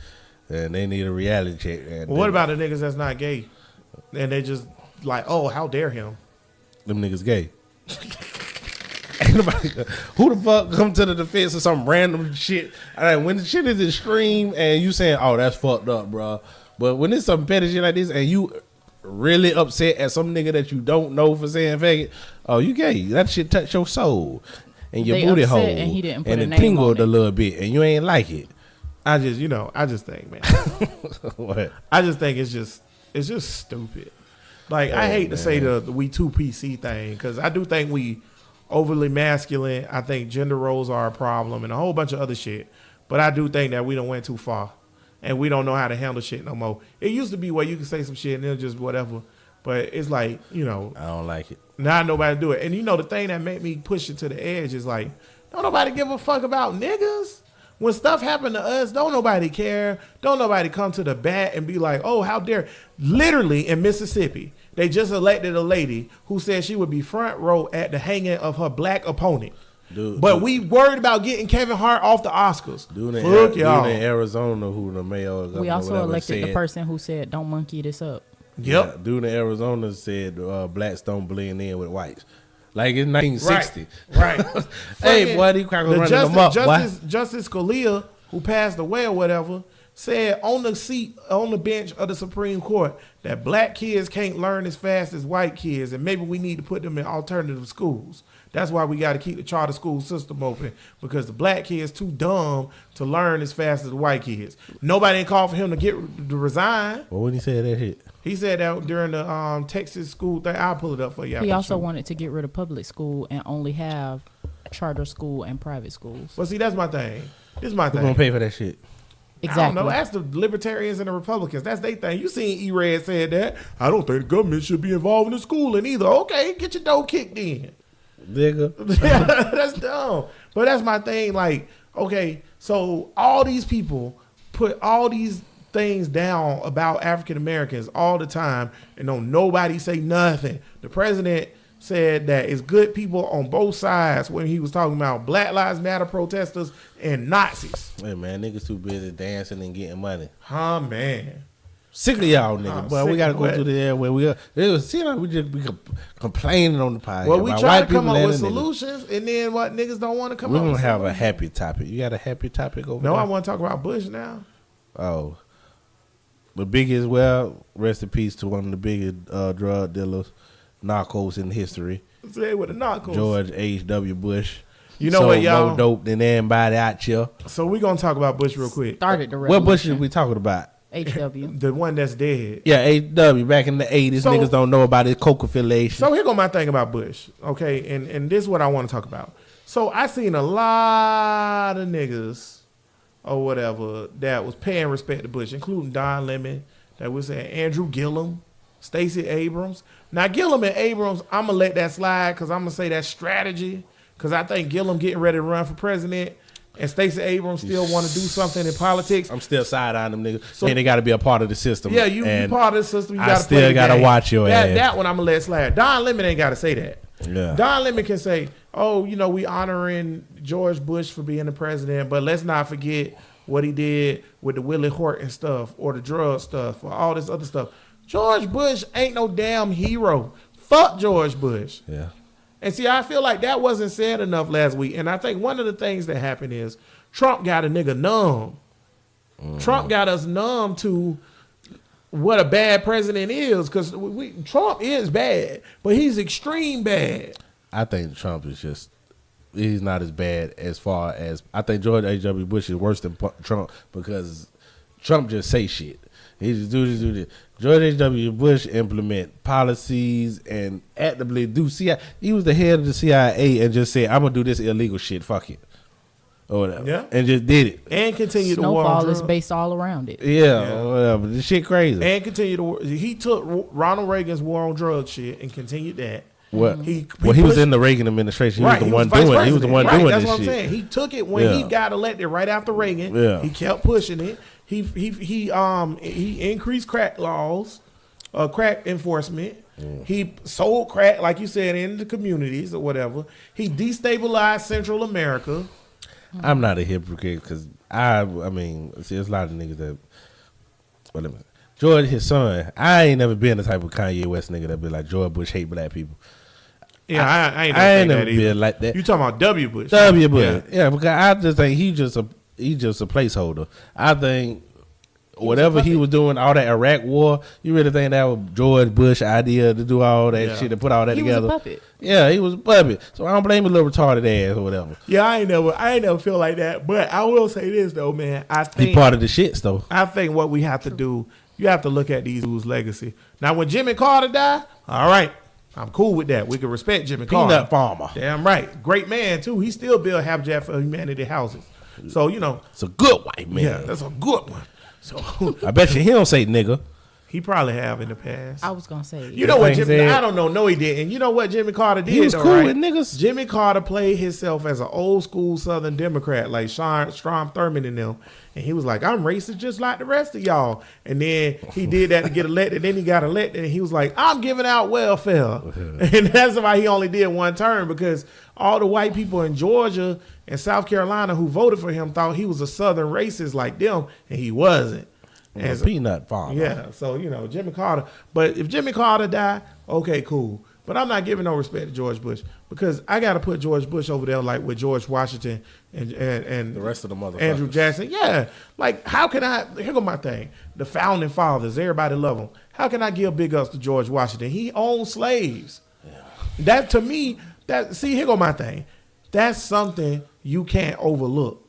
and they need a reality check. And Well, what about the niggas that's not gay? And they just like, oh, how dare him? them niggas gay? Ain't nobody, who the fuck come to the defense of some random shit? When the shit is extreme and you saying, "Oh, that's fucked up, bro," but when it's some petty shit like this and you really upset at some nigga that you don't know for saying faggot, oh, you gay? That shit touch your soul and your They booty upset hole, and he didn't put and a it name tingled on a it. little bit, and you ain't like it. I just think, man. What? I just think it's just stupid. Like I hate to say the we too PC thing because I do think we overly masculine. I think gender roles are a problem and a whole bunch of other shit. But I do think that we done went too far and we don't know how to handle shit no more. It used to be where you could say some shit and it was just whatever. But it's like, you know, I don't like it. not nobody do it. And you know, the thing that made me push it to the edge is like, don't nobody give a fuck about niggas. When stuff happen to us, don't nobody care. Don't nobody come to the bat and be like, oh, how dare. Literally in Mississippi, they just elected a lady who said she would be front row at the hanging of her black opponent. But we worried about getting Kevin Hart off the Oscars. Fuck y'all. Dude in Arizona who the mayor. We also elected the person who said, don't monkey this up. Yep. Yeah, dude in Arizona said blacks don't blend in with whites. Like it's 1960. Right. Hey, boy, these crackers running them up. Justice Scalia, who passed away or whatever, said on the bench of the Supreme Court that black kids can't learn as fast as white kids, and maybe we need to put them in alternative schools. That's why we got to keep the charter school system open, because the black kids too dumb to learn as fast as the white kids. Nobody ain't called for him to resign. Well, when he said that shit, he said that during the Texas school thing. I'll pull it up for you. He also wanted to get rid of public school and only have charter school and private schools. Well, see, that's my thing. This is my thing. Who's gonna pay for that shit? Exactly. I don't know. Ask the libertarians and the Republicans. That's their thing. You seen E-Red said that. I don't think the government should be involved in the schooling either. Okay, get your dough kicked in. Nigga. Yeah, that's dumb. But that's my thing. Like, okay, so all these people put all these things down about African Americans all the time, and don't nobody say nothing. The president said that it's good people on both sides when he was talking about Black Lives Matter protesters and Nazis. Hey man, niggas too busy dancing and getting money. Huh, man. Sick of y'all niggas, but we gotta go through the air where we are. See, like we just be complaining on the podcast. Well, we about try white to come people up and with niggas. solutions, and then what niggas don't want to come We up don't with. have a happy topic. You got a happy topic over No, there? I want to talk about Bush now. Oh, the biggest. Well, rest in peace to one of the biggest drug dealers, narcos in history. Say with the narcos. George H.W. Bush. You know what, y'all? More dope than anybody out here. So we're gonna talk about Bush real quick. Started the What revolution. Bush are we talking about? HW. The one that's dead. Yeah, H.W. back in the 80s. So- Niggas don't know about his coke affiliation. So here go my thing about Bush, okay? And this is what I want to talk about. So I seen a lot of niggas or whatever that was paying respect to Bush, including Don Lemon, that was saying Andrew Gillum, Stacey Abrams. Now Gillum and Abrams, I'm gonna let that slide because I'm gonna say that's strategy, because I think Gillum getting ready to run for president and Stacey Abrams still want to do something in politics. I'm still side-eyeing them niggas. So- And they got to be a part of the system. Yeah, you And part of the system. You I gotta still play the gotta game. watch your ass. That one I'm gonna let slide. Don Lemon ain't gotta say that. Yeah. Don Lemon can say, "Oh, you know, we honoring George Bush for being the president, but let's not forget what he did with the Willie Horton stuff or the drug stuff or all this other stuff." George Bush ain't no damn hero. Fuck George Bush. Yeah. And see, I feel like that wasn't said enough last week. And I think one of the things that happened is Trump got a nigga numb. Trump got us numb to what a bad president is, because Trump is bad, but he's extreme bad. I think Trump is just, he's not as bad as far as, I think George H.W. Bush is worse than Trump because Trump just say shit. He just do this. George H.W. Bush implement policies and actively do CIA. He was the head of the CIA and just said, I'm going to do this illegal shit, fuck it. Or whatever. Yeah. And just did it. And continue to war on Snowfall is drugs. based all around it. Yeah, or whatever. This shit crazy. And continue to. He took Ronald Reagan's war on drugs shit and continued that. What? He was pushed- in the Reagan administration. He Right, was the one vice doing it. He was the one president. doing That's this what I'm shit. saying. He took it when he Yeah. got elected right after Reagan. Yeah. He kept pushing it. He increased crack laws, crack enforcement. He sold crack, like you said, in the communities or whatever. He destabilized Central America. I'm not a hypocrite because I mean, see, there's a lot of niggas that. Well, George, his son, I ain't never been the type of Kanye West nigga that be like George Bush hate black people. Yeah, I ain't never that either. been like that. You talking about W. Bush? W. Bush, yeah, because I just think he's just a placeholder. I think whatever he was doing, all that Iraq war, you really think that was George Bush idea to do all that shit, to put all that He together? was a puppet. Yeah, he was a puppet. So I don't blame his little retarded ass or whatever. Yeah, I ain't never feel like that. But I will say this though, man. I think He part of the shits though. I think what we have to do, you have to look at these dudes' legacy. Now, when Jimmy Carter died, all right, I'm cool with that. We can respect Jimmy Carter. Peanut farmer. Damn right. Great man, too. He still built Habitat for Humanity houses. So, you know, It's a good white man. yeah, that's a good one. So, I bet you he don't say nigga. He probably have in the past. I was gonna say. You know what, think Jimmy? that- I don't know. No, he didn't. You know what Jimmy Carter did? He was though, cool right? with niggas. Jimmy Carter played himself as an old school Southern Democrat, like Strom Thurmond and them. And he was like, I'm racist just like the rest of y'all. And then he did that to get elected. Then he got elected and he was like, I'm giving out welfare. And that's why he only did one term, because all the white people in Georgia and South Carolina who voted for him thought he was a Southern racist like them, and he wasn't. And so- Peanut farmer. yeah, so Jimmy Carter. But if Jimmy Carter die, okay, cool. But I'm not giving no respect to George Bush, because I got to put George Bush over there like with George Washington and The rest of the motherfuckers. Andrew Jackson. Yeah, like how can I? Here go my thing. The founding fathers, everybody love them. How can I give big ups to George Washington? He owned slaves. That to me, here go my thing. That's something you can't overlook.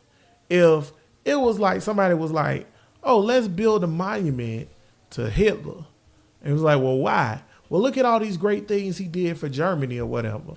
If it was like somebody was like, oh, let's build a monument to Hitler. And it was like, well, why? Well, look at all these great things he did for Germany or whatever.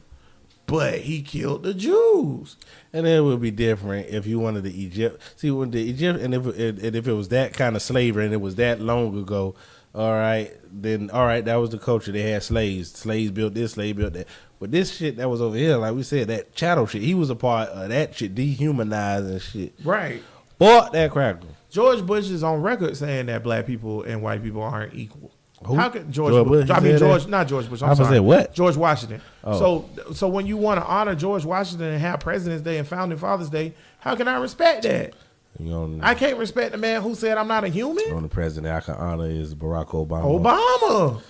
But he killed the Jews. And it would be different if you wanted the Egypt. See, when the Egypt, and if it was that kind of slavery and it was that long ago, all right, that was the culture. They had slaves. Slaves built this, slaves built that. But this shit that was over here, like we said, that chattel shit, he was a part of that shit, dehumanizing shit. Right. Bought that cracker. George Bush is on record saying that black people and white people aren't equal. Who? How could George George Bush? Bush? I He mean, said that? not George Bush. I I'm was sorry. saying what? George Washington. Oh. So when you want to honor George Washington and have President's Day and Founding Fathers Day, how can I respect that? You know, I can't respect the man who said I'm not a human. the only president I can honor is Barack Obama. Obama.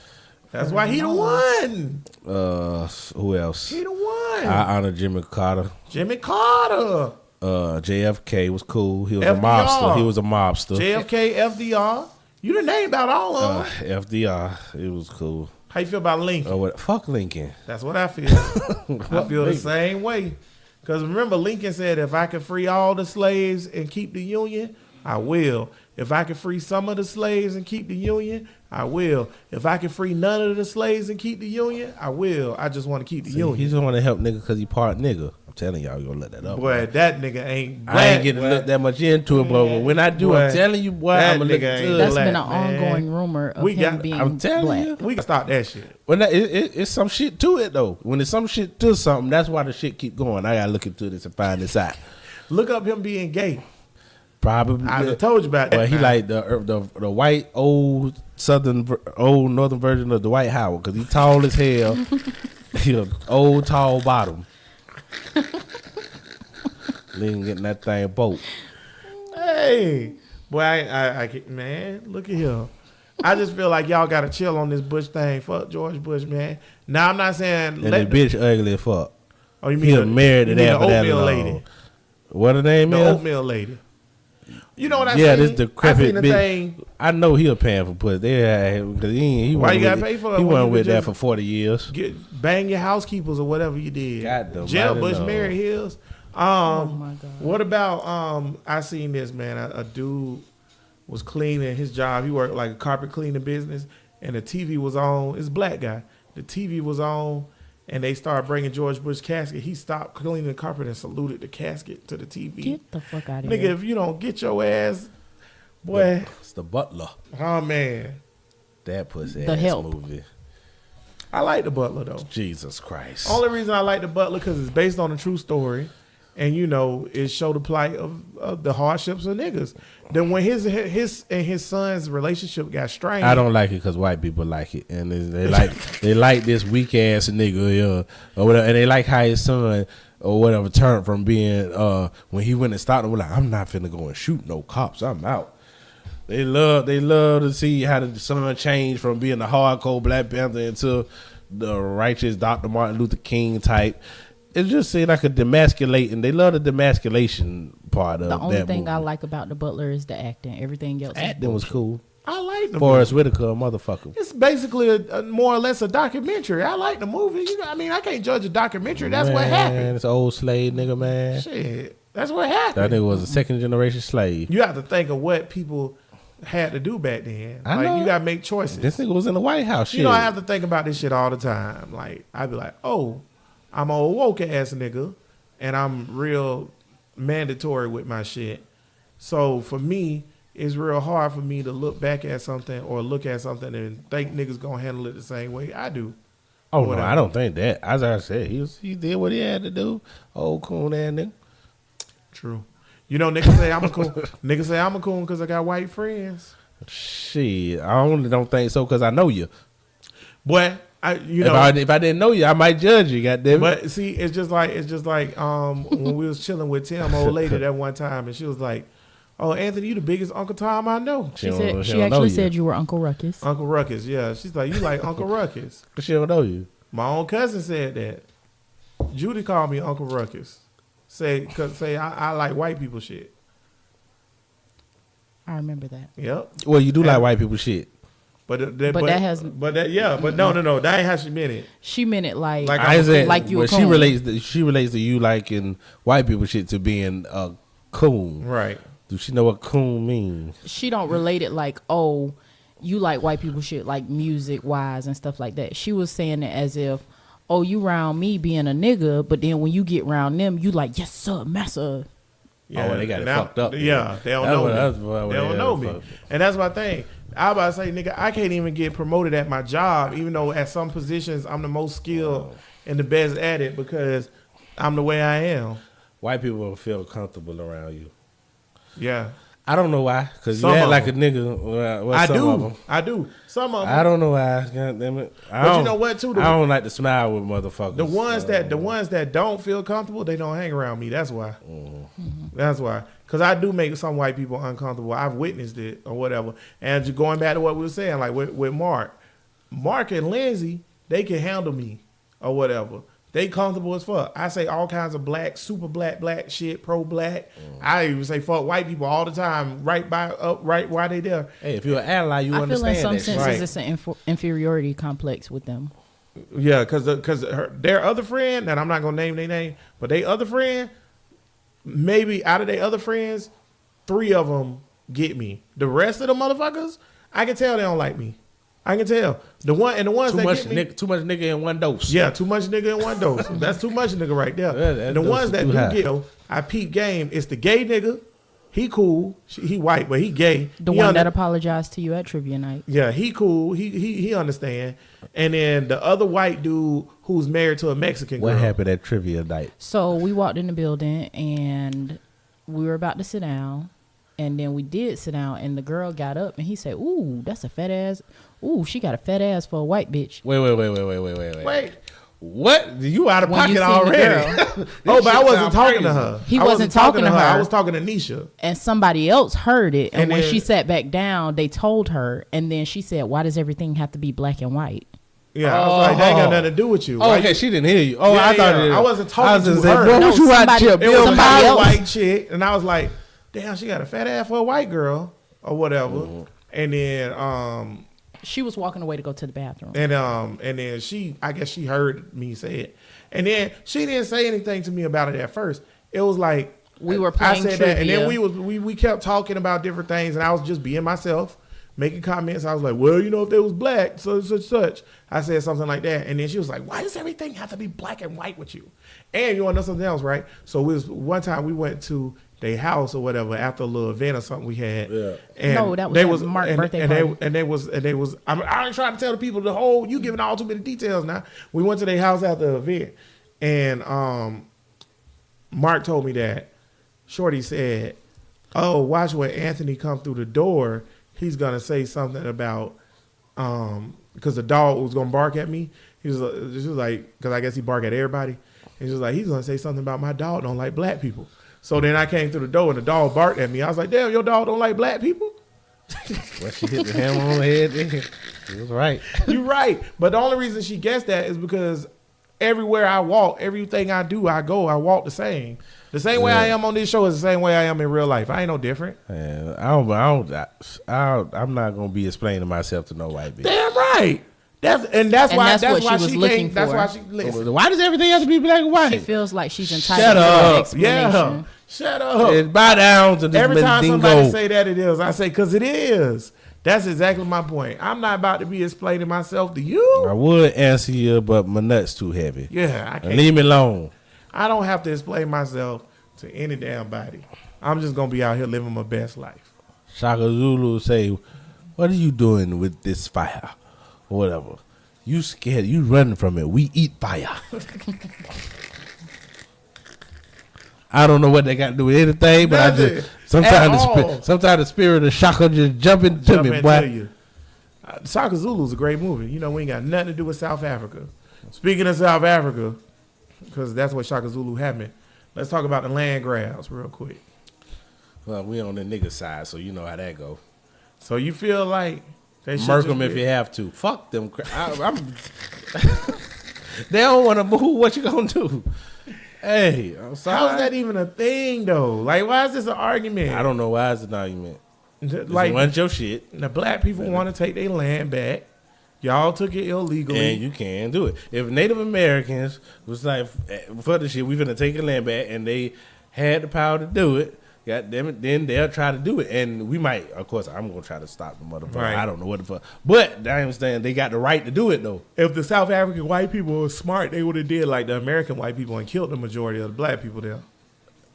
That's why he the one. Who else? He the one. I honor Jimmy Carter. Jimmy Carter. JFK was cool. He was FDR. a mobster. He was a mobster. JFK, FDR. You done named about all of them. FDR. It was cool. How you feel about Lincoln? Fuck Lincoln. That's what I feel. I feel the same way. Because remember, Lincoln said, if I could free all the slaves and keep the Union, I will. If I could free some of the slaves and keep the Union, I will. If I can free none of the slaves and keep the Union, I will. I just want to keep the Union. He just want to help nigga because he part nigga. I'm telling y'all, you gonna let that up. Boy, that nigga ain't black. I ain't getting to look that much into it, but when I do, I'm Boy, telling you, boy, that I'm gonna look nigga ain't good. That's black, been an man. ongoing rumor of We him got- being I'm telling black. you. We can stop that shit. Well, it's some shit to it though. When there's some shit to something, that's why the shit keep going. I gotta look into this and find this out. Look up him being gay. Probably. I done told you about that. Well, he now. like the white old northern version of Dwight Howard because he tall as hell. He a old tall bottom. Lean getting that thing boat. Hey, boy, I can't- man, look at him. I just feel like y'all got to chill on this Bush thing. Fuck George Bush, man. Now I'm not saying And the bitch ugly as fuck. Oh, you He mean married to you mean that the for that oatmeal long. lady? What her name The is? oatmeal lady. You know what I Yeah, seen? this decrepit I seen the bitch. thing. I know he a paying for pussy. Because he Why wasn't you gotta with pay it. for it He when wasn't you with could that just for 40 years. Bang your housekeepers or whatever you did. God damn, Jeb mighty Bush Lord. married his. Oh my God. What about I seen this, man. A dude was cleaning his job. He worked like a carpet cleaning business, and the TV was on. It's a black guy. The TV was on, and they started bringing George Bush casket. He stopped cleaning the carpet and saluted the casket to the TV. Get the fuck out of Nigga, here. if you don't get your ass, boy, It's the Butler. oh man, That pussy The ass Help. movie. I like the Butler though. Jesus Christ. Only reason I like the Butler because it's based on a true story, and it showed the plight of the hardships of niggas. Then when his and his son's relationship got strained, I don't like it because white people like it, and they like this weak ass nigga, or whatever, and they like how his son or whatever turned from being when he went and started, like, I'm not finna go and shoot no cops, I'm out. They love to see how the son changed from being a hardcore Black Panther into the righteous Dr. Martin Luther King type. It just seemed like a demasculating. They love the demasculation part of The that only thing movie. I like about the Butler is the acting. Everything else is Acting was bullshit. cool. I like the Forrest movie. Whitaker, a motherfucker. It's basically a more or less a documentary. I like the movie. I can't judge a documentary. That's what Man, happened. It's old slave nigga, man. Shit, that's what That happened. nigga was a second generation slave. You have to think of what people had to do back then. I Like know. you got to make choices. This nigga was in the White House. Shit. You know, I have to think about this shit all the time. Like, I'd be like, oh, I'm a woke ass nigga, and I'm real mandatory with my shit. So for me, it's real hard for me to look back at something or look at something and think niggas gonna handle it the same way I do. Oh no, Whatever. I don't think that. As I said, he did what he had to do. Old coon ass nigga. True. You know, niggas say I'm a coon. Niggas say I'm a coon because I got white friends. Shit, I only don't think so because I know you. Boy, you know. If I didn't know you, I might judge you. Goddamn. But see, it's just like when we was chilling with Tim, old lady, that one time, and she was like, "Oh, Anthony, you the biggest Uncle Tom I know." She don't actually said you were Uncle Ruckus. Uncle Ruckus, yeah. She's like, "You like Uncle Ruckus?" She don't know you. My own cousin said that. Judy called me Uncle Ruckus. Say I like white people shit. I remember that. Yep. Well, you do like white people shit. But that has- no, that ain't how she meant it. She meant it like I said, like you a well, coon. she relates to you liking white people shit to being a coon. Right. Do she know what coon means? She don't relate it like, oh, you like white people shit, like music wise and stuff like that. She was saying it as if, oh, you round me being a nigga, but then when you get round them, you like, yes sir, massa. Yeah, well, they got it fucked up. Yeah, they don't know me. They don't know me. And that's my thing. I was about to say, nigga, I can't even get promoted at my job, even though at some positions I'm the most skilled and the best at it because I'm the way I am. White people will feel comfortable around you. Yeah. I don't know why, because you Some act of like a them. nigga. Well, I some do. of them. I do. Some of them. I don't know why. God damn it. But you know what, too? I don't like to smile with motherfuckers. The ones that don't feel comfortable, they don't hang around me. That's why. That's why. Because I do make some white people uncomfortable. I've witnessed it or whatever. And just going back to what we were saying, like with Mark and Lindsay, they can handle me or whatever. They comfortable as fuck. I say all kinds of black, super black shit, pro-black. I even say fuck white people all the time, right while they there. Hey, if you're an ally, you I feel understand in some that senses Right. it's an inferiority complex with them. Yeah, because their other friend, and I'm not gonna name their name, but they other friend, maybe out of their other friends, 3 of them get me. The rest of the motherfuckers, I can tell they don't like me. I can tell. The ones too that much get me, too much nigga in one dose. yeah, too much nigga in one dose. That's too much nigga right there. Yeah, that the dose ones is that too do high. get, I peep game. It's the gay nigga. He cool. He white, but he gay. The He one under- that apologized to you at trivia night. Yeah, he cool. He understand. And then the other white dude who's married to a Mexican girl. What happened at trivia night? So we walked in the building and we were about to sit down. And then we did sit down and the girl got up and he said, ooh, that's a fat ass. Ooh, she got a fat ass for a white bitch. Wait. Wait. What? You out of When you pocket seen the already? girl. Oh, but I shit wasn't sound talking to crazy. her. He I wasn't talking to her. I was talking to Nisha. And somebody else heard it. And, And when then- she sat back down, they told her. And then she said, why does everything have to be black and white? Yeah, I was like, that ain't got nothing to do with you. Oh, Why okay, you- she didn't hear you. Oh, Yeah, I thought yeah. it. I wasn't talking I was to just saying, her. bro, No, what you watch somebody- your It was Bill somebody another else- white chick, and I was like, damn, she got a fat ass for a white girl or whatever. And then She was walking away to go to the bathroom. and then I guess she heard me say it. And then she didn't say anything to me about it at first. It was like We were playing I said that, and then trivia. we kept talking about different things, and I was just being myself, making comments. I was like, well, you know, if they was black, such. I said something like that, and then she was like, why does everything have to be black and white with you? And you want to know something else, right? So one time we went to their house or whatever after a little event or something we had. Yeah. And No, that was they at Mark's birthday and party. they was. I ain't trying to tell the people the whole. You giving all too many details now. We went to their house after the event, and Mark told me that Shorty said, "Oh, watch when Anthony come through the door. He's gonna say something about because the dog was gonna bark at me. She was like, because I guess he bark at everybody. And she was like, he's gonna say something about my dog don't like black people. So then I came through the door and the dog barked at me. I was like, damn, your dog don't like black people? Well, she hit the hammer on the head. Then. She was right. You're right. But the only reason she guessed that is because everywhere I walk, everything I do, I walk the same. The same way I am on this show is the same way I am in real life. I ain't no different. Man, I'm not gonna be explaining myself to no white bitch. Damn right. That's why that's what she was she looking came. That's for. why she listen. Why does everything have to be black and She white? feels like she's entitled Shut to up. an explanation. Yeah. Shut up. And bow down to this Every time somebody Mandingo. say that it is, I say, because it is. That's exactly my point. I'm not about to be explaining myself to you. I would answer you, but my nuts too heavy. Yeah, I And can't. leave me alone. I don't have to explain myself to any damn body. I'm just gonna be out here living my best life. Shaka Zulu say, "What are you doing with this fire?" Or whatever. You scared? You running from it? We eat fire. I don't know what they got to do with anything, but Nothing. I just sometimes the spirit of Shaka just jump into me, boy. You. Shaka Zulu is a great movie. You know, we ain't got nothing to do with South Africa. Speaking of South Africa, because that's what Shaka Zulu happened. Let's talk about the land grabs real quick. Well, we on the nigga side, so you know how that go. So you feel like they should Murk just them if be- you have to. Fuck them. They don't want to move. What you gonna do? Hey, I'm sorry. How is that even a thing though? Like, why is this an argument? I don't know why it's an argument. Like, It wasn't your shit, the black people want to take their land back. Y'all took it illegally. and you can do it. If Native Americans was like, for the shit, we finna take the land back, and they had the power to do it, God damn it, then they'll try to do it. And we might, of course, I'm going to try to stop the motherfucker. Right. I don't know what the fuck. But I understand they got the right to do it, though. If the South African white people were smart, they would have did like the American white people and killed the majority of the black people there.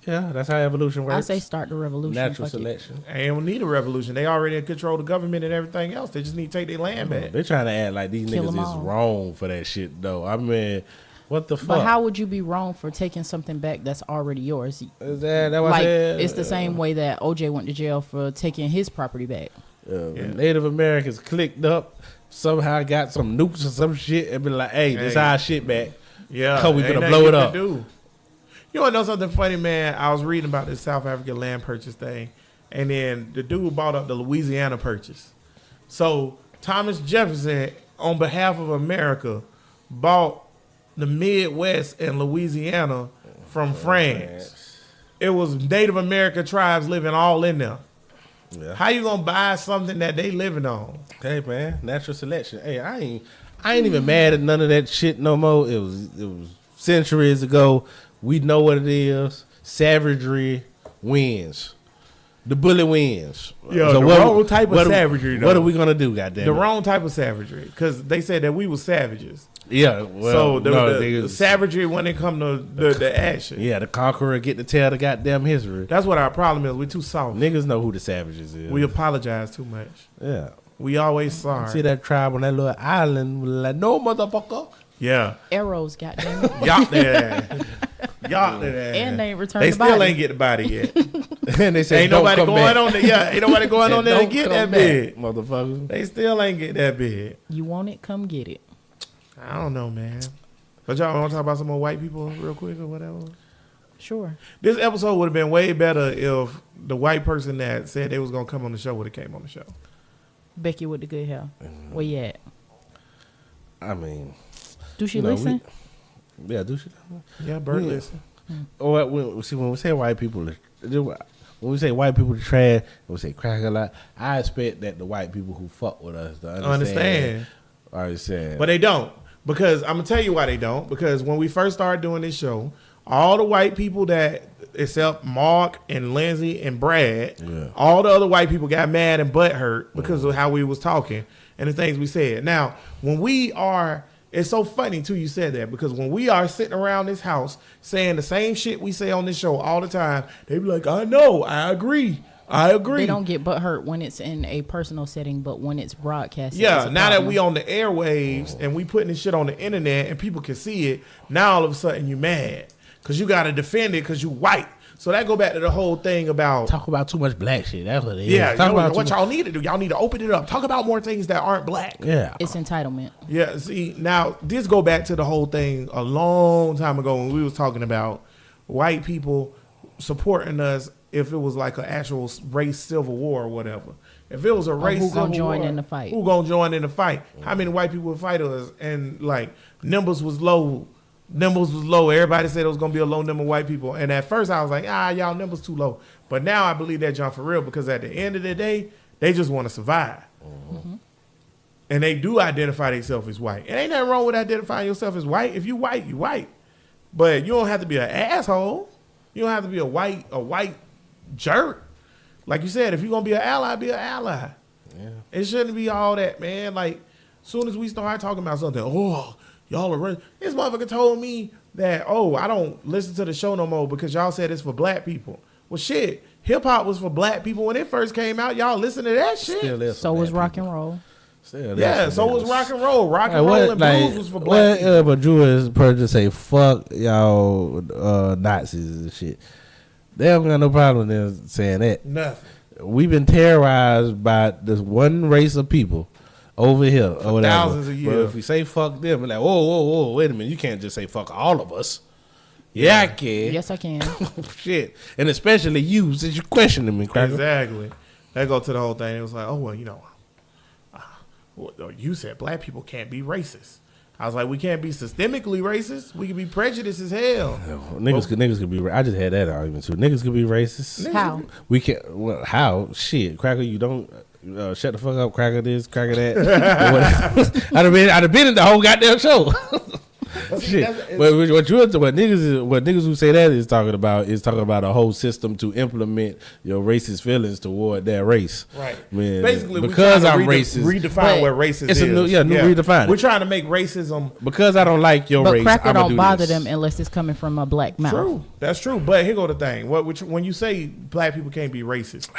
Yeah, that's how evolution works. I say start the revolution. Natural Fuck it. selection. They don't need a revolution. They already control the government and everything else. They just need to take their land back. They're trying to act like these Kill niggas 'em is all. wrong for that shit, though. I mean, what the fuck? But how would you be wrong for taking something back that's already yours? Is that what I Like said? it's the same way that OJ went to jail for taking his property back. Native Americans clicked up, somehow got some nukes or some shit, and be like, hey, this Hey. our shit back. Yeah, Cause we ain't finna nothing blow you it can up. do. You want to know something funny, man? I was reading about this South African land purchase thing, and then the dude bought up the Louisiana purchase. So Thomas Jefferson, on behalf of America, bought the Midwest and Louisiana from France. It was Native American tribes living all in there. Yeah. How you gonna buy something that they living on? Hey man, natural selection. Hey, I ain't even mad at none of that shit no more. It was centuries ago. We know what it is. Savagery wins. The bully wins. Yeah, the wrong type of savagery, though. What are we gonna do? Goddamn. The wrong type of savagery, because they said that we were savages. Yeah. Well, So no, the savagery when it come to the action. Yeah, the conqueror get to tell the goddamn history. That's what our problem is. We're too soft. Niggas know who the savages is. We apologize too much. Yeah. We always sorry. See that tribe on that little island? Like, no, motherfucker. Yeah. Arrows, goddamn it. Y'all there. Y'all there. And they ain't returned They the still body. ain't get the body yet. And they say, Ain't "Don't nobody come going back." on there. Yeah, ain't nobody going on there to Don't get come that back, big. motherfucker. They still ain't get that big. You want it? Come get it. I don't know, man. But y'all want to talk about some more white people real quick or whatever? Sure. This episode would have been way better if the white person that said they was going to come on the show would have came on the show. Becky with the good hair. Where you at? I mean, Do she you know, listen? yeah, do she? Yeah, Bert, Yeah. listen. Or when we say white people, when we say white people trash, when we say crack a lot, I expect that the white people who fuck with us to understand. Understand. But they don't. Because I'm going to tell you why they don't. Because when we first started doing this show, all the white people that, except Mark and Lindsay and Brad, Yeah. all the other white people got mad and butthurt because of how we was talking and the things we said. Now, when we are, it's so funny too you said that, because when we are sitting around this house saying the same shit we say on this show all the time, they be like, I know, I agree. They don't get butthurt when it's in a personal setting, but when it's broadcast. Yeah, now that we on the airwaves and we putting this shit on the internet and people can see it, now all of a sudden you mad because you got to defend it because you white. So that go back to the whole thing about talk about too much black shit. That's what it is. yeah. Talk You know, about what too y'all need to do? Y'all need to open it up. Talk about more things that aren't black. Yeah. It's entitlement. Yeah. See, now this go back to the whole thing a long time ago when we was talking about white people supporting us if it was like an actual race civil war or whatever. If it was a race who civil gonna join war, in the fight? Who gonna join in the fight? How many white people would fight us? And like numbers was low. Numbers was low. Everybody said it was gonna be a low number of white people. And at first I was like, y'all numbers too low. But now I believe that John for real, because at the end of the day, they just want to survive. Mm-hmm. And they do identify themselves as white. And ain't nothing wrong with identifying yourself as white. If you white, you white. But you don't have to be an asshole. You don't have to be a white jerk. Like you said, if you're gonna be an ally, be an ally. Yeah. It shouldn't be all that, man. Like, soon as we start talking about something, y'all are running. This motherfucker told me that, I don't listen to the show no more because y'all said it's for black people. Well, shit, Hip hop was for black people when it first came out. Y'all listen to that shit. Still is for So was black rock people. and roll. Still Yeah, is so for was niggas. rock and roll. Rock and Like, roll and blues was for black people. What if a Jewish person say fuck y'all Nazis and shit? They don't got no problem in saying that. Nothing. We've been terrorized by this one race of people over here or whatever. thousands of But years. if we say fuck them, we're like, whoa, wait a minute, you can't just say fuck all of us. Yeah, I can. Yes, I can. Shit, and especially you, since you're questioning me, Cracker. Exactly. That go to the whole thing. It was like, oh well, you said black people can't be racist. I was like, we can't be systemically racist. We can be prejudiced as hell. Niggas could be. I just had that argument too. Niggas could be racist. How? We can't. Well, how? Shit, Cracker, you don't shut the fuck up. Cracker this, Cracker that. I'd have been in the whole goddamn show. Shit. What niggas who say that is talking about a whole system to implement your racist feelings toward that race. Right. Man, Basically, because we're I'm trying to racist. redefine But what racist it's is. a new redefine it. We're trying to make racism Because I don't like your But race. cracker I'ma don't do bother this. them unless it's coming from a black mouth. true. That's true. But here go the thing. When you say black people can't be racist,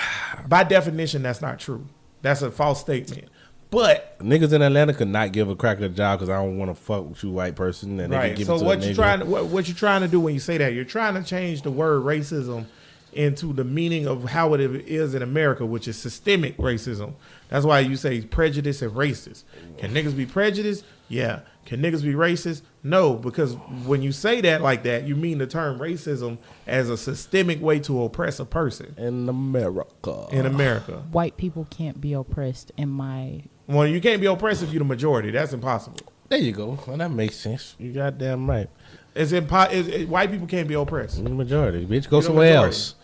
by definition, that's not true. That's a false statement. But Niggas in Atlanta could not give a cracker a job because I don't want to fuck with you, white person. And they right. can give So it to what a you nigga. what you're trying to do when you say that? You're trying to change the word racism into the meaning of how it is in America, which is systemic racism. That's why you say prejudice and racist. Can niggas be prejudiced? Yeah. Can niggas be racist? No, because when you say that like that, you mean the term racism as a systemic way to oppress a person In America. in America. White people can't be oppressed in my. Well, you can't be oppressed if you're the majority. That's impossible. There you go. Well, that makes sense. You goddamn right. White people can't be oppressed. You're the majority. Bitch, go You're the somewhere majority. else.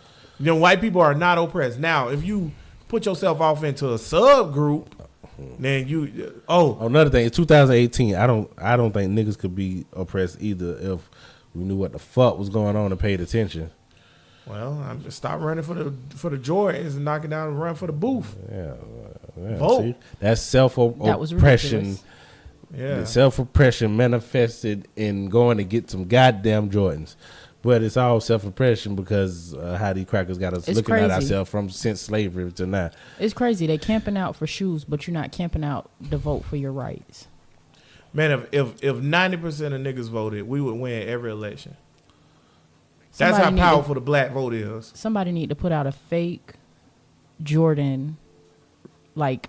White people are not oppressed. Now, if you put yourself off into a subgroup, then you Another thing, it's 2018. I don't think niggas could be oppressed either if we knew what the fuck was going on and paid attention. well, I'm just stop running for the Jordans and knocking down and run for the booth. Yeah, Vote. see? That's That was self-oppression. ridiculous. Yeah. The self-oppression manifested in going to get some goddamn Jordans. But it's all self-oppression because how these crackers got us It's looking at crazy. ourselves from since slavery to now. It's crazy. They camping out for shoes, but you're not camping out to vote for your rights. Man, if 90% of niggas voted, we would win every election. That's Somebody how need to- powerful the black vote is. Somebody need to put out a fake Jordan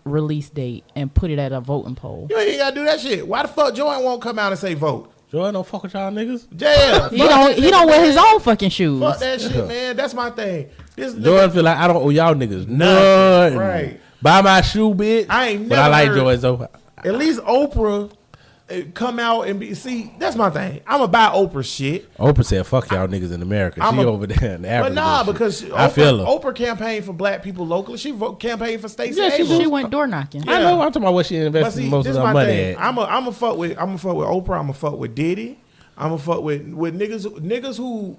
release date and put it at a voting poll. You ain't gotta do that shit. Why the fuck Jordan won't come out and say vote? Jordan don't fuck with y'all niggas. Yeah. He don't wear his own fucking shoes. Fuck that shit, man. That's my thing. This Jordan nigga, feel like I don't owe y'all niggas Nothing. nothing. Right. Buy my shoe, bitch. I ain't But I never like heard- Jordans though. at least Oprah come out and see. That's my thing. I'ma buy Oprah shit. Oprah said, "Fuck y'all niggas in America." I'm She a- over there in Africa. But nah, and shit. because I feel her. Oprah campaigned for black people locally. She campaigned for Stacey Yeah, she Abrams. She went door knocking. Yeah. I know. I'm talking about what she But invested see, most this of is her my money thing. at. I'm a fuck with Oprah. I'm a fuck with Diddy. I'm a fuck with niggas who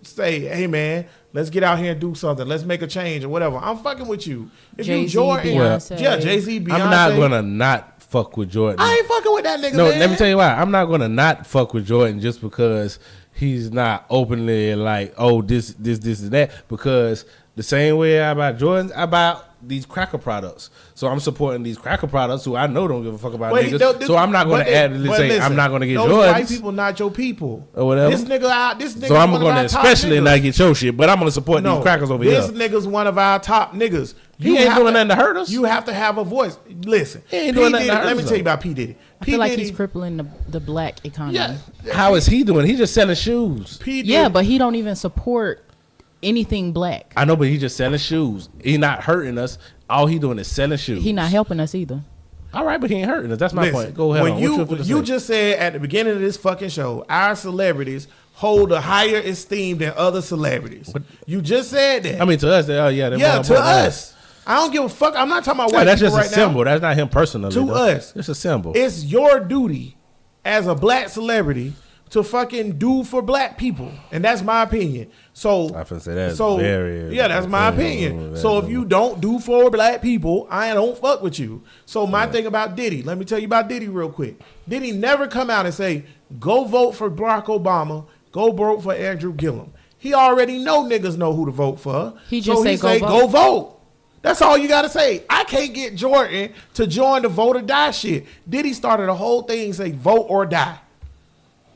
say, hey man, let's get out here and do something. Let's make a change or whatever. I'm fucking with you. If you Jay-Z, Jordan, Beyonce. yeah, Jay-Z, Beyonce. I'm not gonna not fuck with Jordan. I ain't fucking with that nigga. No, man. let me tell you why. I'm not gonna not fuck with Jordan just because he's not openly like, oh, this, and that. Because the same way I buy Jordans, I buy these cracker products. So I'm supporting these cracker products who I know don't give a fuck about But niggas. So I'm not gonna say I'm not gonna get those Jordans white people not your people or whatever. This nigga. So I'm one of gonna our top especially niggas. not get your shit, but I'm gonna support these crackers over this here. nigga's one of our top niggas. He ain't have doing nothing to hurt us. You have to have a voice. Listen, He ain't P. doing nothing to Diddy- hurt Let me us, tell you though. about P. Diddy. I P. feel like Diddy, he's crippling the black economy. yeah, How is he doing? He just selling shoes. P. Diddy, Yeah, but he don't even support anything black. I know, but he just selling shoes. He not hurting us. All he doing is selling shoes. He not helping us either. All right, but he ain't hurting us. That's my listen, point. Go ahead. When on. you What finna you say? just said at the beginning of this fucking show, our celebrities hold a higher esteem than other celebrities. You just said that. I mean, to us, they, yeah, to us. I don't give a fuck. I'm not talking about Yeah, white that's people just right a symbol. now. That's not him personally. To though. us. It's a symbol. It's your duty as a black celebrity to fucking do for black people, and that's my opinion. So I finna say that's very- yeah, that's my opinion. So if you don't do for black people, I don't fuck with you. So my thing about Diddy, let me tell you about Diddy real quick. Diddy never come out and say, go vote for Barack Obama, go vote for Andrew Gillum. He already know niggas know who to vote for. He just say, go vote. That's all you got to say. I can't get Jordan to join the vote or die shit. Diddy started a whole thing say vote or die.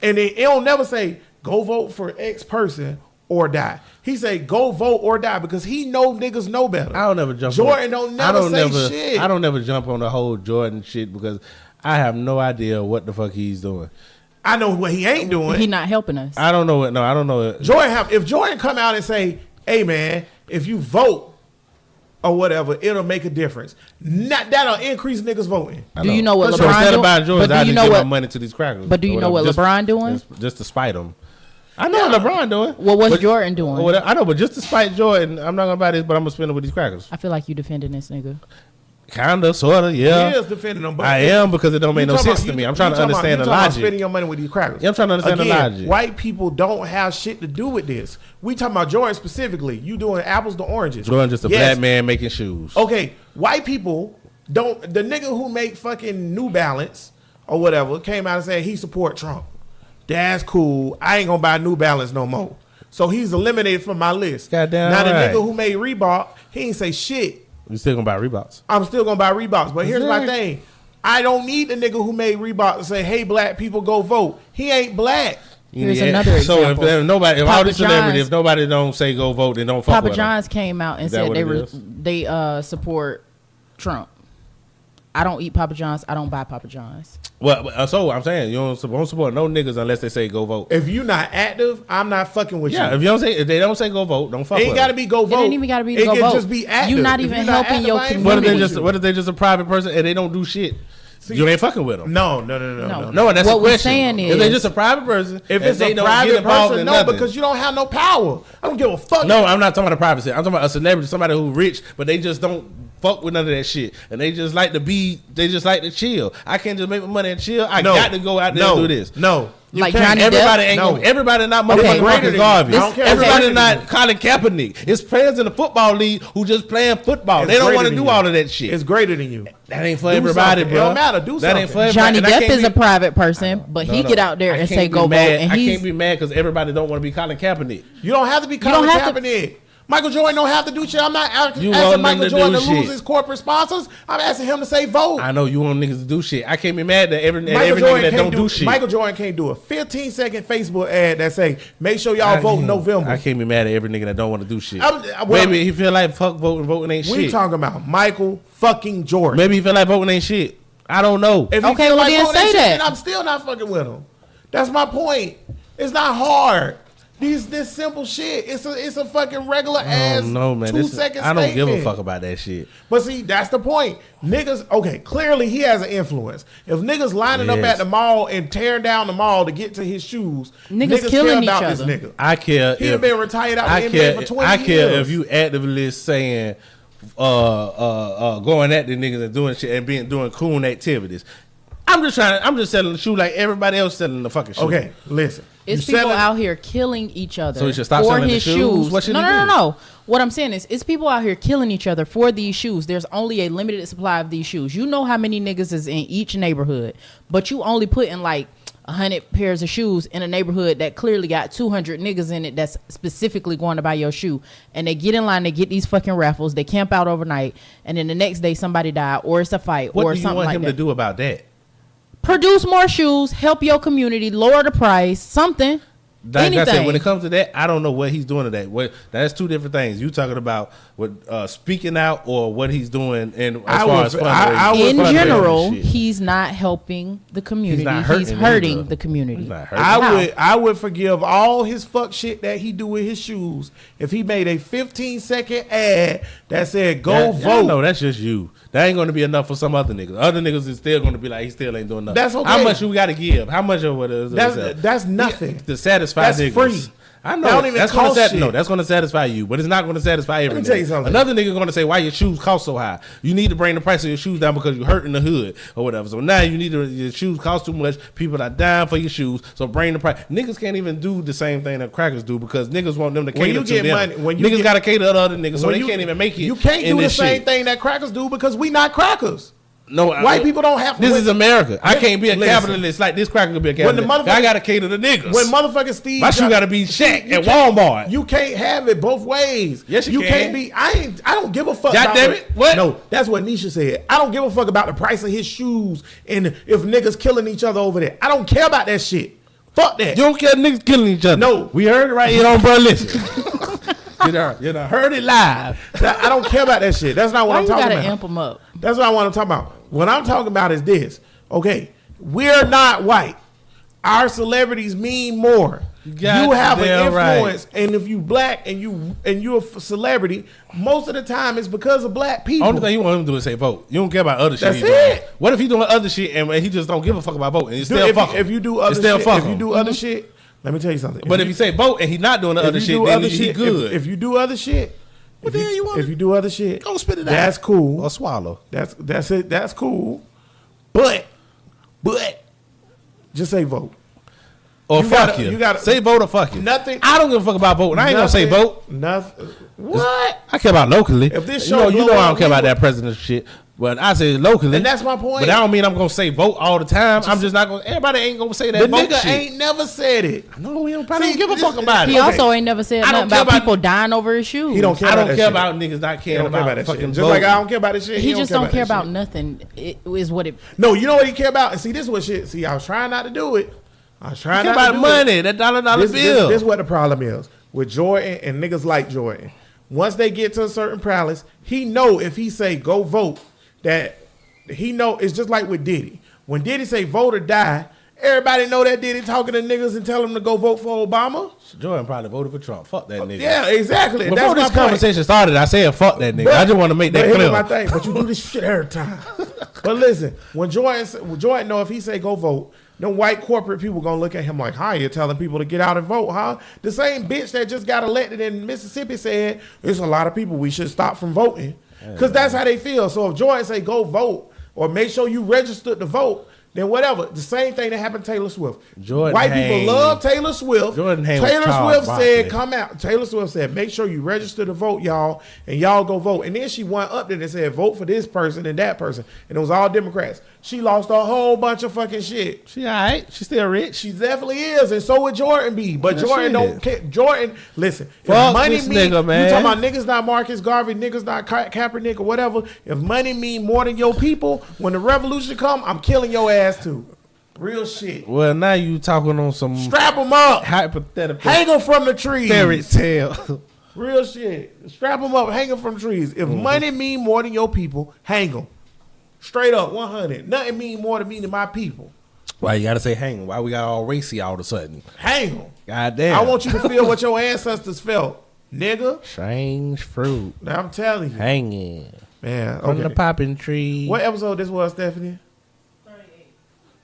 And then it'll never say go vote for X person or die. He say go vote or die because he know niggas know better. I don't never jump Jordan on, don't never say shit. I don't never jump on the whole Jordan shit because I have no idea what the fuck he's doing. I know what he ain't doing. He not helping us. I don't know it. No, I don't know it. If Jordan come out and say, hey man, if you vote or whatever, it'll make a difference. That'll increase niggas voting. Do you know what So LeBron instead doing? of buying Jordans, I just give my money to these crackers. But do you know what LeBron doing? Just to spite him. I know what LeBron doing. Well, what's Jordan doing? I know, but just to spite Jordan, I'm not gonna buy this, but I'm gonna spend it with these crackers. I feel like you defending this nigga. Kinda, sorta, yeah. He is defending them. But I am because it don't make no sense to me. I'm trying to understand the logic. Spending your money with these crackers. Yeah, I'm trying to understand the logic. White people don't have shit to do with this. We talking about Jordan specifically. You doing apples to oranges. Jordan just a black man making shoes. Okay, white people don't. The nigga who make fucking New Balance or whatever came out and said he support Trump. That's cool. I ain't gonna buy New Balance no more. So he's eliminated from my list. Goddamn now the right. nigga who made Reebok, he ain't say shit. You still gonna buy Reeboks? I'm still gonna buy Reeboks, but here's my thing: I don't need the nigga who made Reebok to say, "Hey, black people, go vote." He ain't black. Here's another example. So if Papa all these celebrities, John's- if nobody don't say go vote, then don't fuck Papa with John's came out and Is that said what they support Trump. I don't eat Papa John's. I don't buy Papa John's. Well, so I'm saying you don't support no niggas unless they say go vote. If you not active, I'm not fucking with Yeah, you. if they don't say go vote, don't fuck It ain't with got to them. be go vote. It ain't even got to be It go can vote. just be active. You not If even you're not helping active, your I ain't What community. if they just a private person and they don't do shit? You ain't fucking with them. No. No, that's What a we're question. saying If they is- just a private person, If and it's they a don't get private involved person, in no, nothing. because you don't have no power. I don't give a fuck. No, I'm not talking about a private sector. I'm talking about a celebrity, somebody who rich, but they just don't fuck with none of that shit, and they just like to chill. I can't just make my money and chill. I got to go out there and do this. No. You Like can't. Johnny Everybody Depp? ain't No. gonna, everybody not Okay. motherfucking Greater than garbage. you. I don't care. Everybody Okay. not Colin Kaepernick. It's players in the football league who just playing football. It's They don't greater want to than do you. all of that shit. It's greater than you. That ain't for Do everybody, something. bro. It don't matter. Do That ain't for something. everybody. Johnny And I Depp can't is be- a private person, but he get out there I and can't say be go vote, mad. and I he's can't be mad because everybody don't want to be Colin Kaepernick. You don't have to be don't Colin have to- Kaepernick. Michael Jordan don't have to do shit. I'm not You want asking them Michael to Jordan do to lose shit. his corporate sponsors. I'm asking him to say vote. I know you want niggas to do shit. I can't be mad that every Michael nigga Jordan that can't don't do shit. Michael Jordan can't do a 15-second Facebook ad that say, make sure y'all vote in November. I can't be mad at every nigga that don't want to do shit. Well, Maybe he feel like fuck voting ain't We shit. talking about Michael fucking Jordan. Maybe he feel like voting ain't shit. I don't know. If he Okay, feel well, then voting say shit, that. then I'm still not fucking with him. That's my point. It's not hard. This simple shit. It's a fucking regular ass No, man. 2 second I don't give a statement. fuck about that shit. But see, that's the point. Niggas, okay, clearly he has an influence. If niggas lining up Yes. at the mall and tearing down the mall to get to his shoes, Niggas care killing about each this other. nigga. I care. He if, done been retired out I of the care. NBA for 20 I care years. if you actively saying, going at the niggas and doing shit and doing cool activities. I'm just selling the shoe like everybody else selling the fucking shoe. Okay, listen. It's You people selling- out here killing each other. So he should stop for selling the his shoes? What should no, he no, do? no, no. What I'm saying is, it's people out here killing each other for these shoes. There's only a limited supply of these shoes. You know how many niggas is in each neighborhood, but you only put in like 100 pairs of shoes in a neighborhood that clearly got 200 niggas in it that's specifically going to buy your shoe. And they get in line, they get these fucking raffles, they camp out overnight, and then the next day somebody died, or it's a fight, What or do you something want like him that. to do about that? Produce more shoes, help your community, lower the price, something. Like anything. I said, when it comes to that, I don't know what he's doing to that. That's two different things. You talking about what speaking out or what he's doing, and as far as fundraising. In fundraising general, and shit. he's not helping the community. not He's hurting hurting either. the community. He's not hurting. How? I would forgive all his fuck shit that he do with his shoes if he made a 15-second ad that said go vote. No, that's just you. That ain't going to be enough for some other niggas. Other niggas is still going to be like, he still ain't doing nothing. That's okay. How much you got to give? How much of what is That's nothing. to satisfy That's niggas? free. I know. That don't even that's cost gonna shit. No, that's going to satisfy you, but it's not going to satisfy every me nigga. tell you something. Another nigga going to say, why your shoes cost so high? You need to bring the price of your shoes down because you hurt in the hood or whatever. So now you need your shoes cost too much. People are dying for your shoes. So bring the price. Niggas can't even do the same thing that crackers do because niggas want them to When cater you to get them. money- when you niggas get- got to cater to other niggas, so When they you- can't even make it. You can't in do the this same shit. thing that crackers do because we not crackers. No, White people don't have. This is America. I can't be a Listen. capitalist like this cracker could be a When the capitalist. I gotta cater to niggas. When motherfucking Steve, my shoe gotta be Shaq at Walmart. You can't have it both ways. Yes, you can. Can't be. I don't give a fuck. God about damn it. What? No, that's what Nisha said. I don't give a fuck about the price of his shoes and if niggas killing each other over there. I don't care about that shit. Fuck that. You don't care niggas killing each other. No. We heard it right here on Bro Listen. You done heard it live. I don't care about that shit. That's not what Why I'm you talking gotta about. amp them up? That's what I want to talk about. What I'm talking about is this. Okay, we're not white. Our celebrities mean more. You have an influence, right. and if you black and you're a celebrity, most of the time it's because of black people. Only thing you want him to do is say vote. You don't care about other shit. That's it. What if he doing other shit and he just don't give a fuck about voting? Dude, if you do other shit, if you do other shit, let me tell you something. But if you say vote and he not doing the other shit, then he good. If you do other shit, if you do other shit, go spit it out. That's cool. Or swallow. That's it. That's cool. But just say vote. Or You fuck gotta- you. you gotta- Say vote or fuck you. Nothing. I don't give a fuck about voting. I ain't gonna say vote. Nothing. What? I care about locally. If this you show know blow I don't up, care about we- that presidential shit. But I say locally. And that's my point. But that don't mean I'm gonna say vote all the time. I'm just not gonna. Everybody ain't gonna say that The vote nigga shit. ain't never said it. No, he don't probably See, don't give a this- fuck about He it. also ain't never said I don't nothing care about about- people dying over his shoes. He don't care. I about don't that care shit. about niggas not He caring don't care about about that fucking shit. Just voting. like I don't care about this shit. He just don't care that about shit. nothing. It is what it. No, you know what he care about? And see, this is what shit. See, I was trying not to do it. I was trying Care not to about do money, it. that dollar This bill. is what the problem is with Jordan and niggas like Jordan. Once they get to a certain palace, he know if he say go vote, that he know it's just like with Diddy. When Diddy say vote or die, everybody know that Diddy talking to niggas and tell them to go vote for Obama. Jordan probably voted for Trump. Fuck that nigga. Yeah, exactly. Before That's this my point. conversation started, I said fuck that nigga. I just want to make that But clear. here's my thing. But you do this shit every time. But listen, when Jordan know if he say go vote, them white corporate people gonna look at him like, "How you telling people to get out and vote, huh?" The same bitch that just got elected in Mississippi said, "There's a lot of people we should stop from voting," because that's how they feel. So if Jordan say go vote or make sure you registered to vote, then whatever. The same thing that happened to Taylor Swift. White people love Taylor Swift. Jordan hang with Taylor Charles Swift Barkley. said, "Come out." Taylor Swift said, "Make sure you register to vote, y'all, and y'all go vote." And then she went up there and said, "Vote for this person and that person," and it was all Democrats. She lost a whole bunch of fucking shit. She all right. She still rich. She definitely is, and so would Jordan be. But Yeah, Jordan she don't is. care. Jordan, listen. Fuck If money this mean, nigga, man. you talking about niggas not Marcus Garvey, niggas not Kaepernick or whatever. If money mean more than your people, when the revolution come, I'm killing your ass too. Real shit. Well, now you talking on some Strap them up. hypothetical Hang them from the trees. fairy tale. Real shit. Strap them up. Hang them from trees. If money mean more than your people, hang them. Straight up, 100. Nothing mean more to me than my people. Why you gotta say hang? Why we got all racy all of a sudden? Hang them. God damn. I want you to feel what your ancestors felt, nigga. strange fruit I'm telling you, hanging man. from the Okay. popping tree. What episode this was, Stephanie? 38.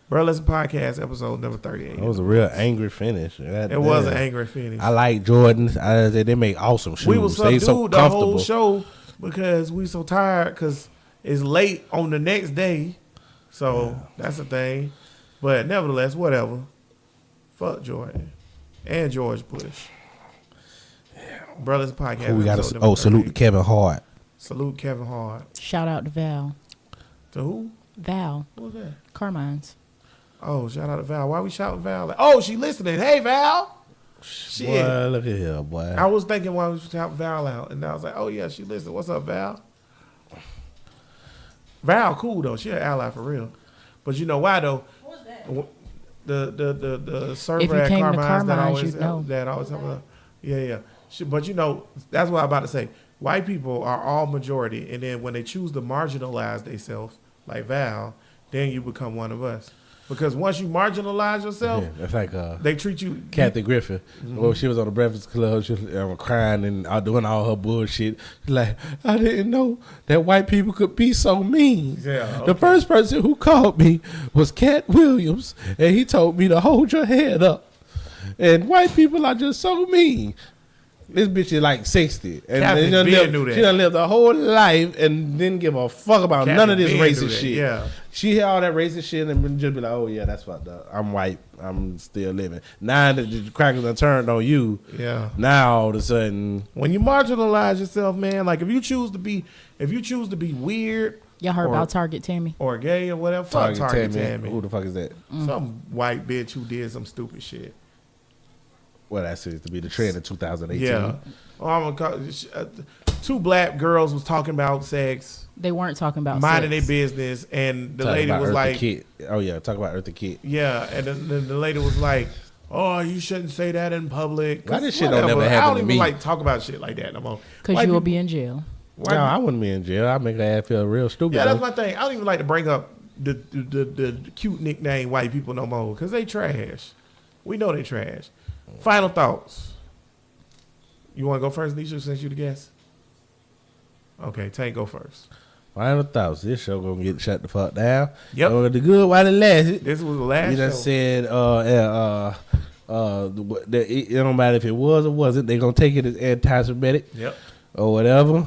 Bro, Listen Podcast episode number 38. That was a real angry finish. It was an angry finish. I like Jordan. They make awesome shoes. We was They subdued so the comfortable. whole show because we so tired because it's late on the next day. So that's the thing. But nevertheless, whatever. Fuck Jordan and George Bush. Brothers Podcast. Who we got episode to? number Oh, salute to 38. Kevin Hart. Salute Kevin Hart. Shout out to Val. To who? Val. Who was that? Carmine's. Oh, shout out to Val. Why we shouting Val? Like, oh, she listening. Hey, Val. Shit. Boy, look at here, boy. I was thinking why we shout Val out, and I was like, oh yeah, she listened. What's up, Val? Val, cool though. She an ally for real. But you know why though? What's that? The server If you at came to Carmine's that Carmine's, always you'd know. help her. Yeah. But you know, that's what I'm about to say. White people are all majority, and then when they choose to marginalize themselves, like Val, then you become one of us. Because once you marginalize yourself, Yeah, that's like they treat you. Kathy Griffin. Well, she was on the Breakfast Club. She was crying and doing all her bullshit. Like, I didn't know that white people could be so mean. Yeah, The first person who called me was Cat Williams, and he told me to hold your head up. And white people are just so mean. This bitch is like 60. And Kathy she done Ben knew that. She done lived a whole life and didn't give a fuck about Kathy none of this Ben knew racist that, shit. yeah. She hear all that racist shit and just be like, oh yeah, that's fucked up. I'm white. I'm still living. Now that the crackers done turned on you, Yeah. now all of a sudden, When you marginalize yourself, man, like if you choose to be weird Y'all heard Or- about Target Tammy? or gay or whatever. Fuck Target Tammy. Who the fuck is that? Some white bitch who did some stupid shit. Well, that seems to be the trend in 2018. Yeah. Oh, I'm gonna call, two black girls was talking about sex, They weren't talking about minding their sex. business, and the Talking lady about was Eartha like, Kitt. Oh yeah, talk about Eartha Kitt. yeah, and the lady was like, oh, you shouldn't say that in public. Why this shit don't Whatever. never I happen don't to even me? like talk about shit like that no more. Because White you will people- be in jail. white No, I people- wouldn't be in jail. I make her ass feel real stupid. Yeah, that's though. my thing. I don't even like to bring up the cute nickname white people no more because they trash. We know they trash. Final thoughts. You want to go first, Nisha, since you the guest? Okay, Tank, go first. Final thoughts. This show gonna get shut the fuck down. Yep. The good while it lasted. This was the last You show. done said, it don't matter if it was or wasn't. They gonna take it as anti-Semitic Yep. or whatever.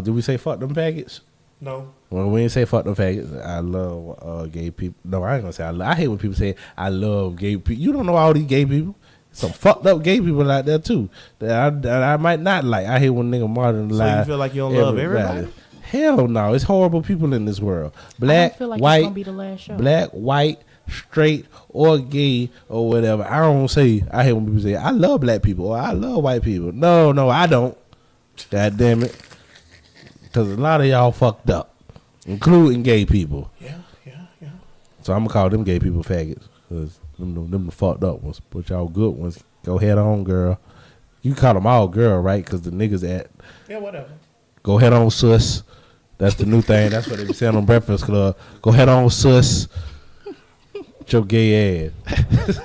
Did we say fuck them faggots? No. Well, we ain't say fuck them faggots. I love gay people. No, I ain't gonna say I love. I hate when people say I love gay people. You don't know all these gay people. Some fucked up gay people out there too that I might not like. I hate when nigga marginalize. So you feel like you don't love everybody? Hell no, it's horrible people in this world. I Black, don't feel like white, it's gonna be the last show. black, white, straight, or gay, or whatever. I don't say. I hate when people say I love black people or I love white people. No, I don't. God damn it, because a lot of y'all fucked up, including gay people. Yeah. So I'm gonna call them gay people faggots because them the fucked up ones. But y'all good ones, go head on, girl. You call them all girl, right? Because the niggas at Yeah, whatever. go head on, sus. That's the new thing. That's what they be saying on Breakfast Club. Go head on, sus. With your gay ass.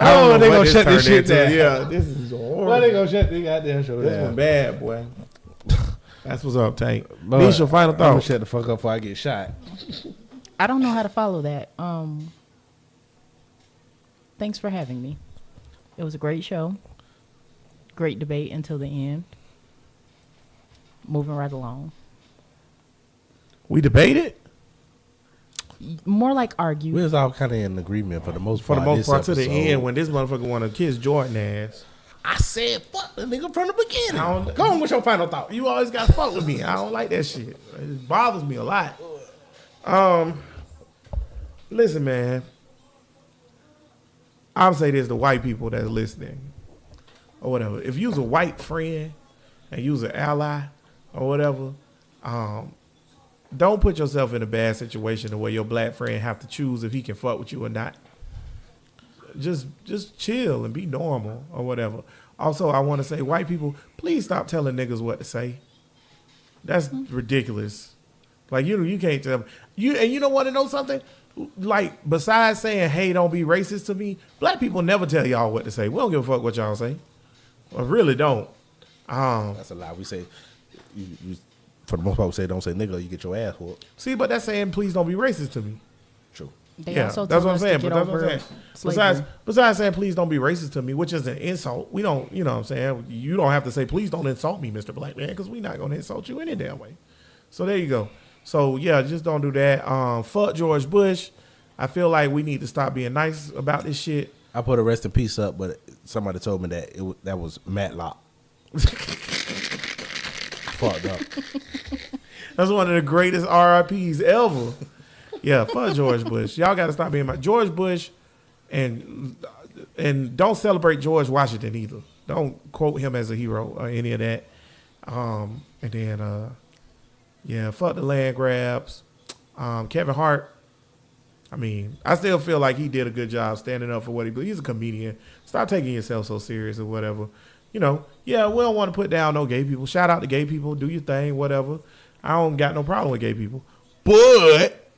I don't know they what gonna shut this turned shit into. down. Yeah, this is horrible. Why they gonna shut this goddamn show This down? one bad, boy. That's what's up, Tank. Lord, Nisha, final I'm gonna thought. shut the fuck up before I get shot. I don't know how to follow that. Thanks for having me. It was a great show. Great debate until the end. Moving right along. We debated More like argue. We was all kind of in agreement for the most for part. the most this part to the episode. end when this motherfucker want to kiss Jordan ass. I said fuck the nigga from the beginning. I don't- Go on with your final thought. You always got to fuck with me. I don't like that shit. It bothers me a lot. Listen, man. I'll say this to white people that's listening or whatever. If you's a white friend and you's an ally or whatever, don't put yourself in a bad situation to where your black friend have to choose if he can fuck with you or not. Just chill and be normal or whatever. Also, I want to say, white people, please stop telling niggas what to say. That's ridiculous. Like you can't tell you. And you don't want to know something? Like besides saying, "Hey, don't be racist to me," black people never tell y'all what to say. We don't give a fuck what y'all say. I really don't. That's a lie. We say, you for the most part, we say don't say nigga. You get your ass whooped. See, but that's saying, please don't be racist to me. True. They also that's told what I'm us saying. to get But that's what I'm over saying. slavery. Besides saying, please don't be racist to me, which is an insult. We don't, you know what I'm saying? You don't have to say, please don't insult me, Mr. Black Man, because we're not going to insult you any damn way. So there you go. So, yeah, just don't do that. Fuck George Bush. I feel like we need to stop being nice about this shit. I put a rest in peace up, but somebody told me that that was Matlock. Fucked up. That's one of the greatest RIPs ever. Yeah, fuck George Bush. Y'all got to stop being George Bush, and don't celebrate George Washington either. Don't quote him as a hero or any of that. And then, yeah, fuck the land grabs. Kevin Hart. I mean, I still feel like he did a good job standing up for what he believes. He's a comedian. Stop taking yourself so serious or whatever. You know, yeah, we don't want to put down no gay people. Shout out to gay people. Do your thing, whatever. I don't got no problem with gay people. But,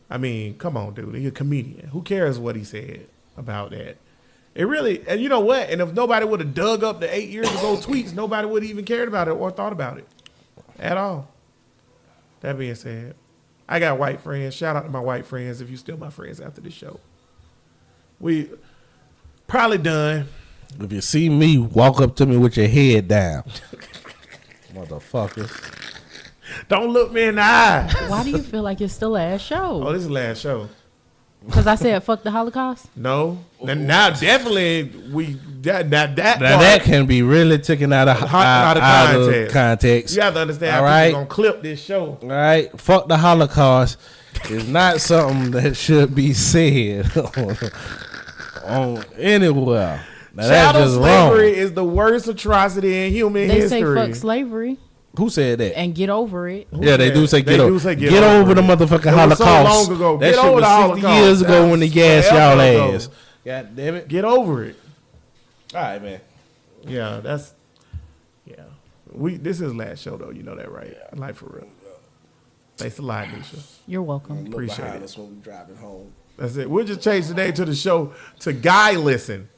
I mean, come on, dude. He's a comedian. Who cares what he said about that? It really, and you know what? And if nobody would have dug up the 8 years ago tweets, nobody would have even cared about it or thought about it at all. That being said, I got white friends. Shout out to my white friends if you still my friends after this show. We probably done. If you see me, walk up to me with your head down. Motherfucker. Don't look me in the eye. Why do you feel like it's the last show? Oh, this is the last show. Because I said fuck the Holocaust. No. Now definitely that can be really taken out of context. You have to understand All how right. people gonna clip this show. All right, fuck the Holocaust is not something that should be said on anywhere. Now, Child that's just slavery wrong. is the worst atrocity in human They history. say fuck slavery Who said that? and get over it. Yeah, they do say They get do over. say Get get over over the it. motherfucking It was so Holocaust. long ago. That Get shit over was the 60 Holocaust. years ago That when they was gassed y'all forever ago. ass. God damn it. Get over it. All right, man. Yeah, this is last show though. You know that, right? Like for real. Thanks a lot, Nisha. You're welcome. Look Appreciate behind it. us when we driving home. That's it. We'll just change the name to the show to Guy Listen.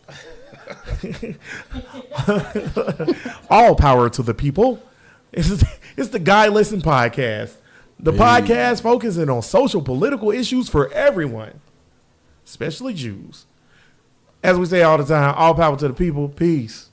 All power to the people. It's the Guy Listen podcast. The podcast focusing on social political issues for everyone, especially Jews. As we say all the time, all power to the people. Peace.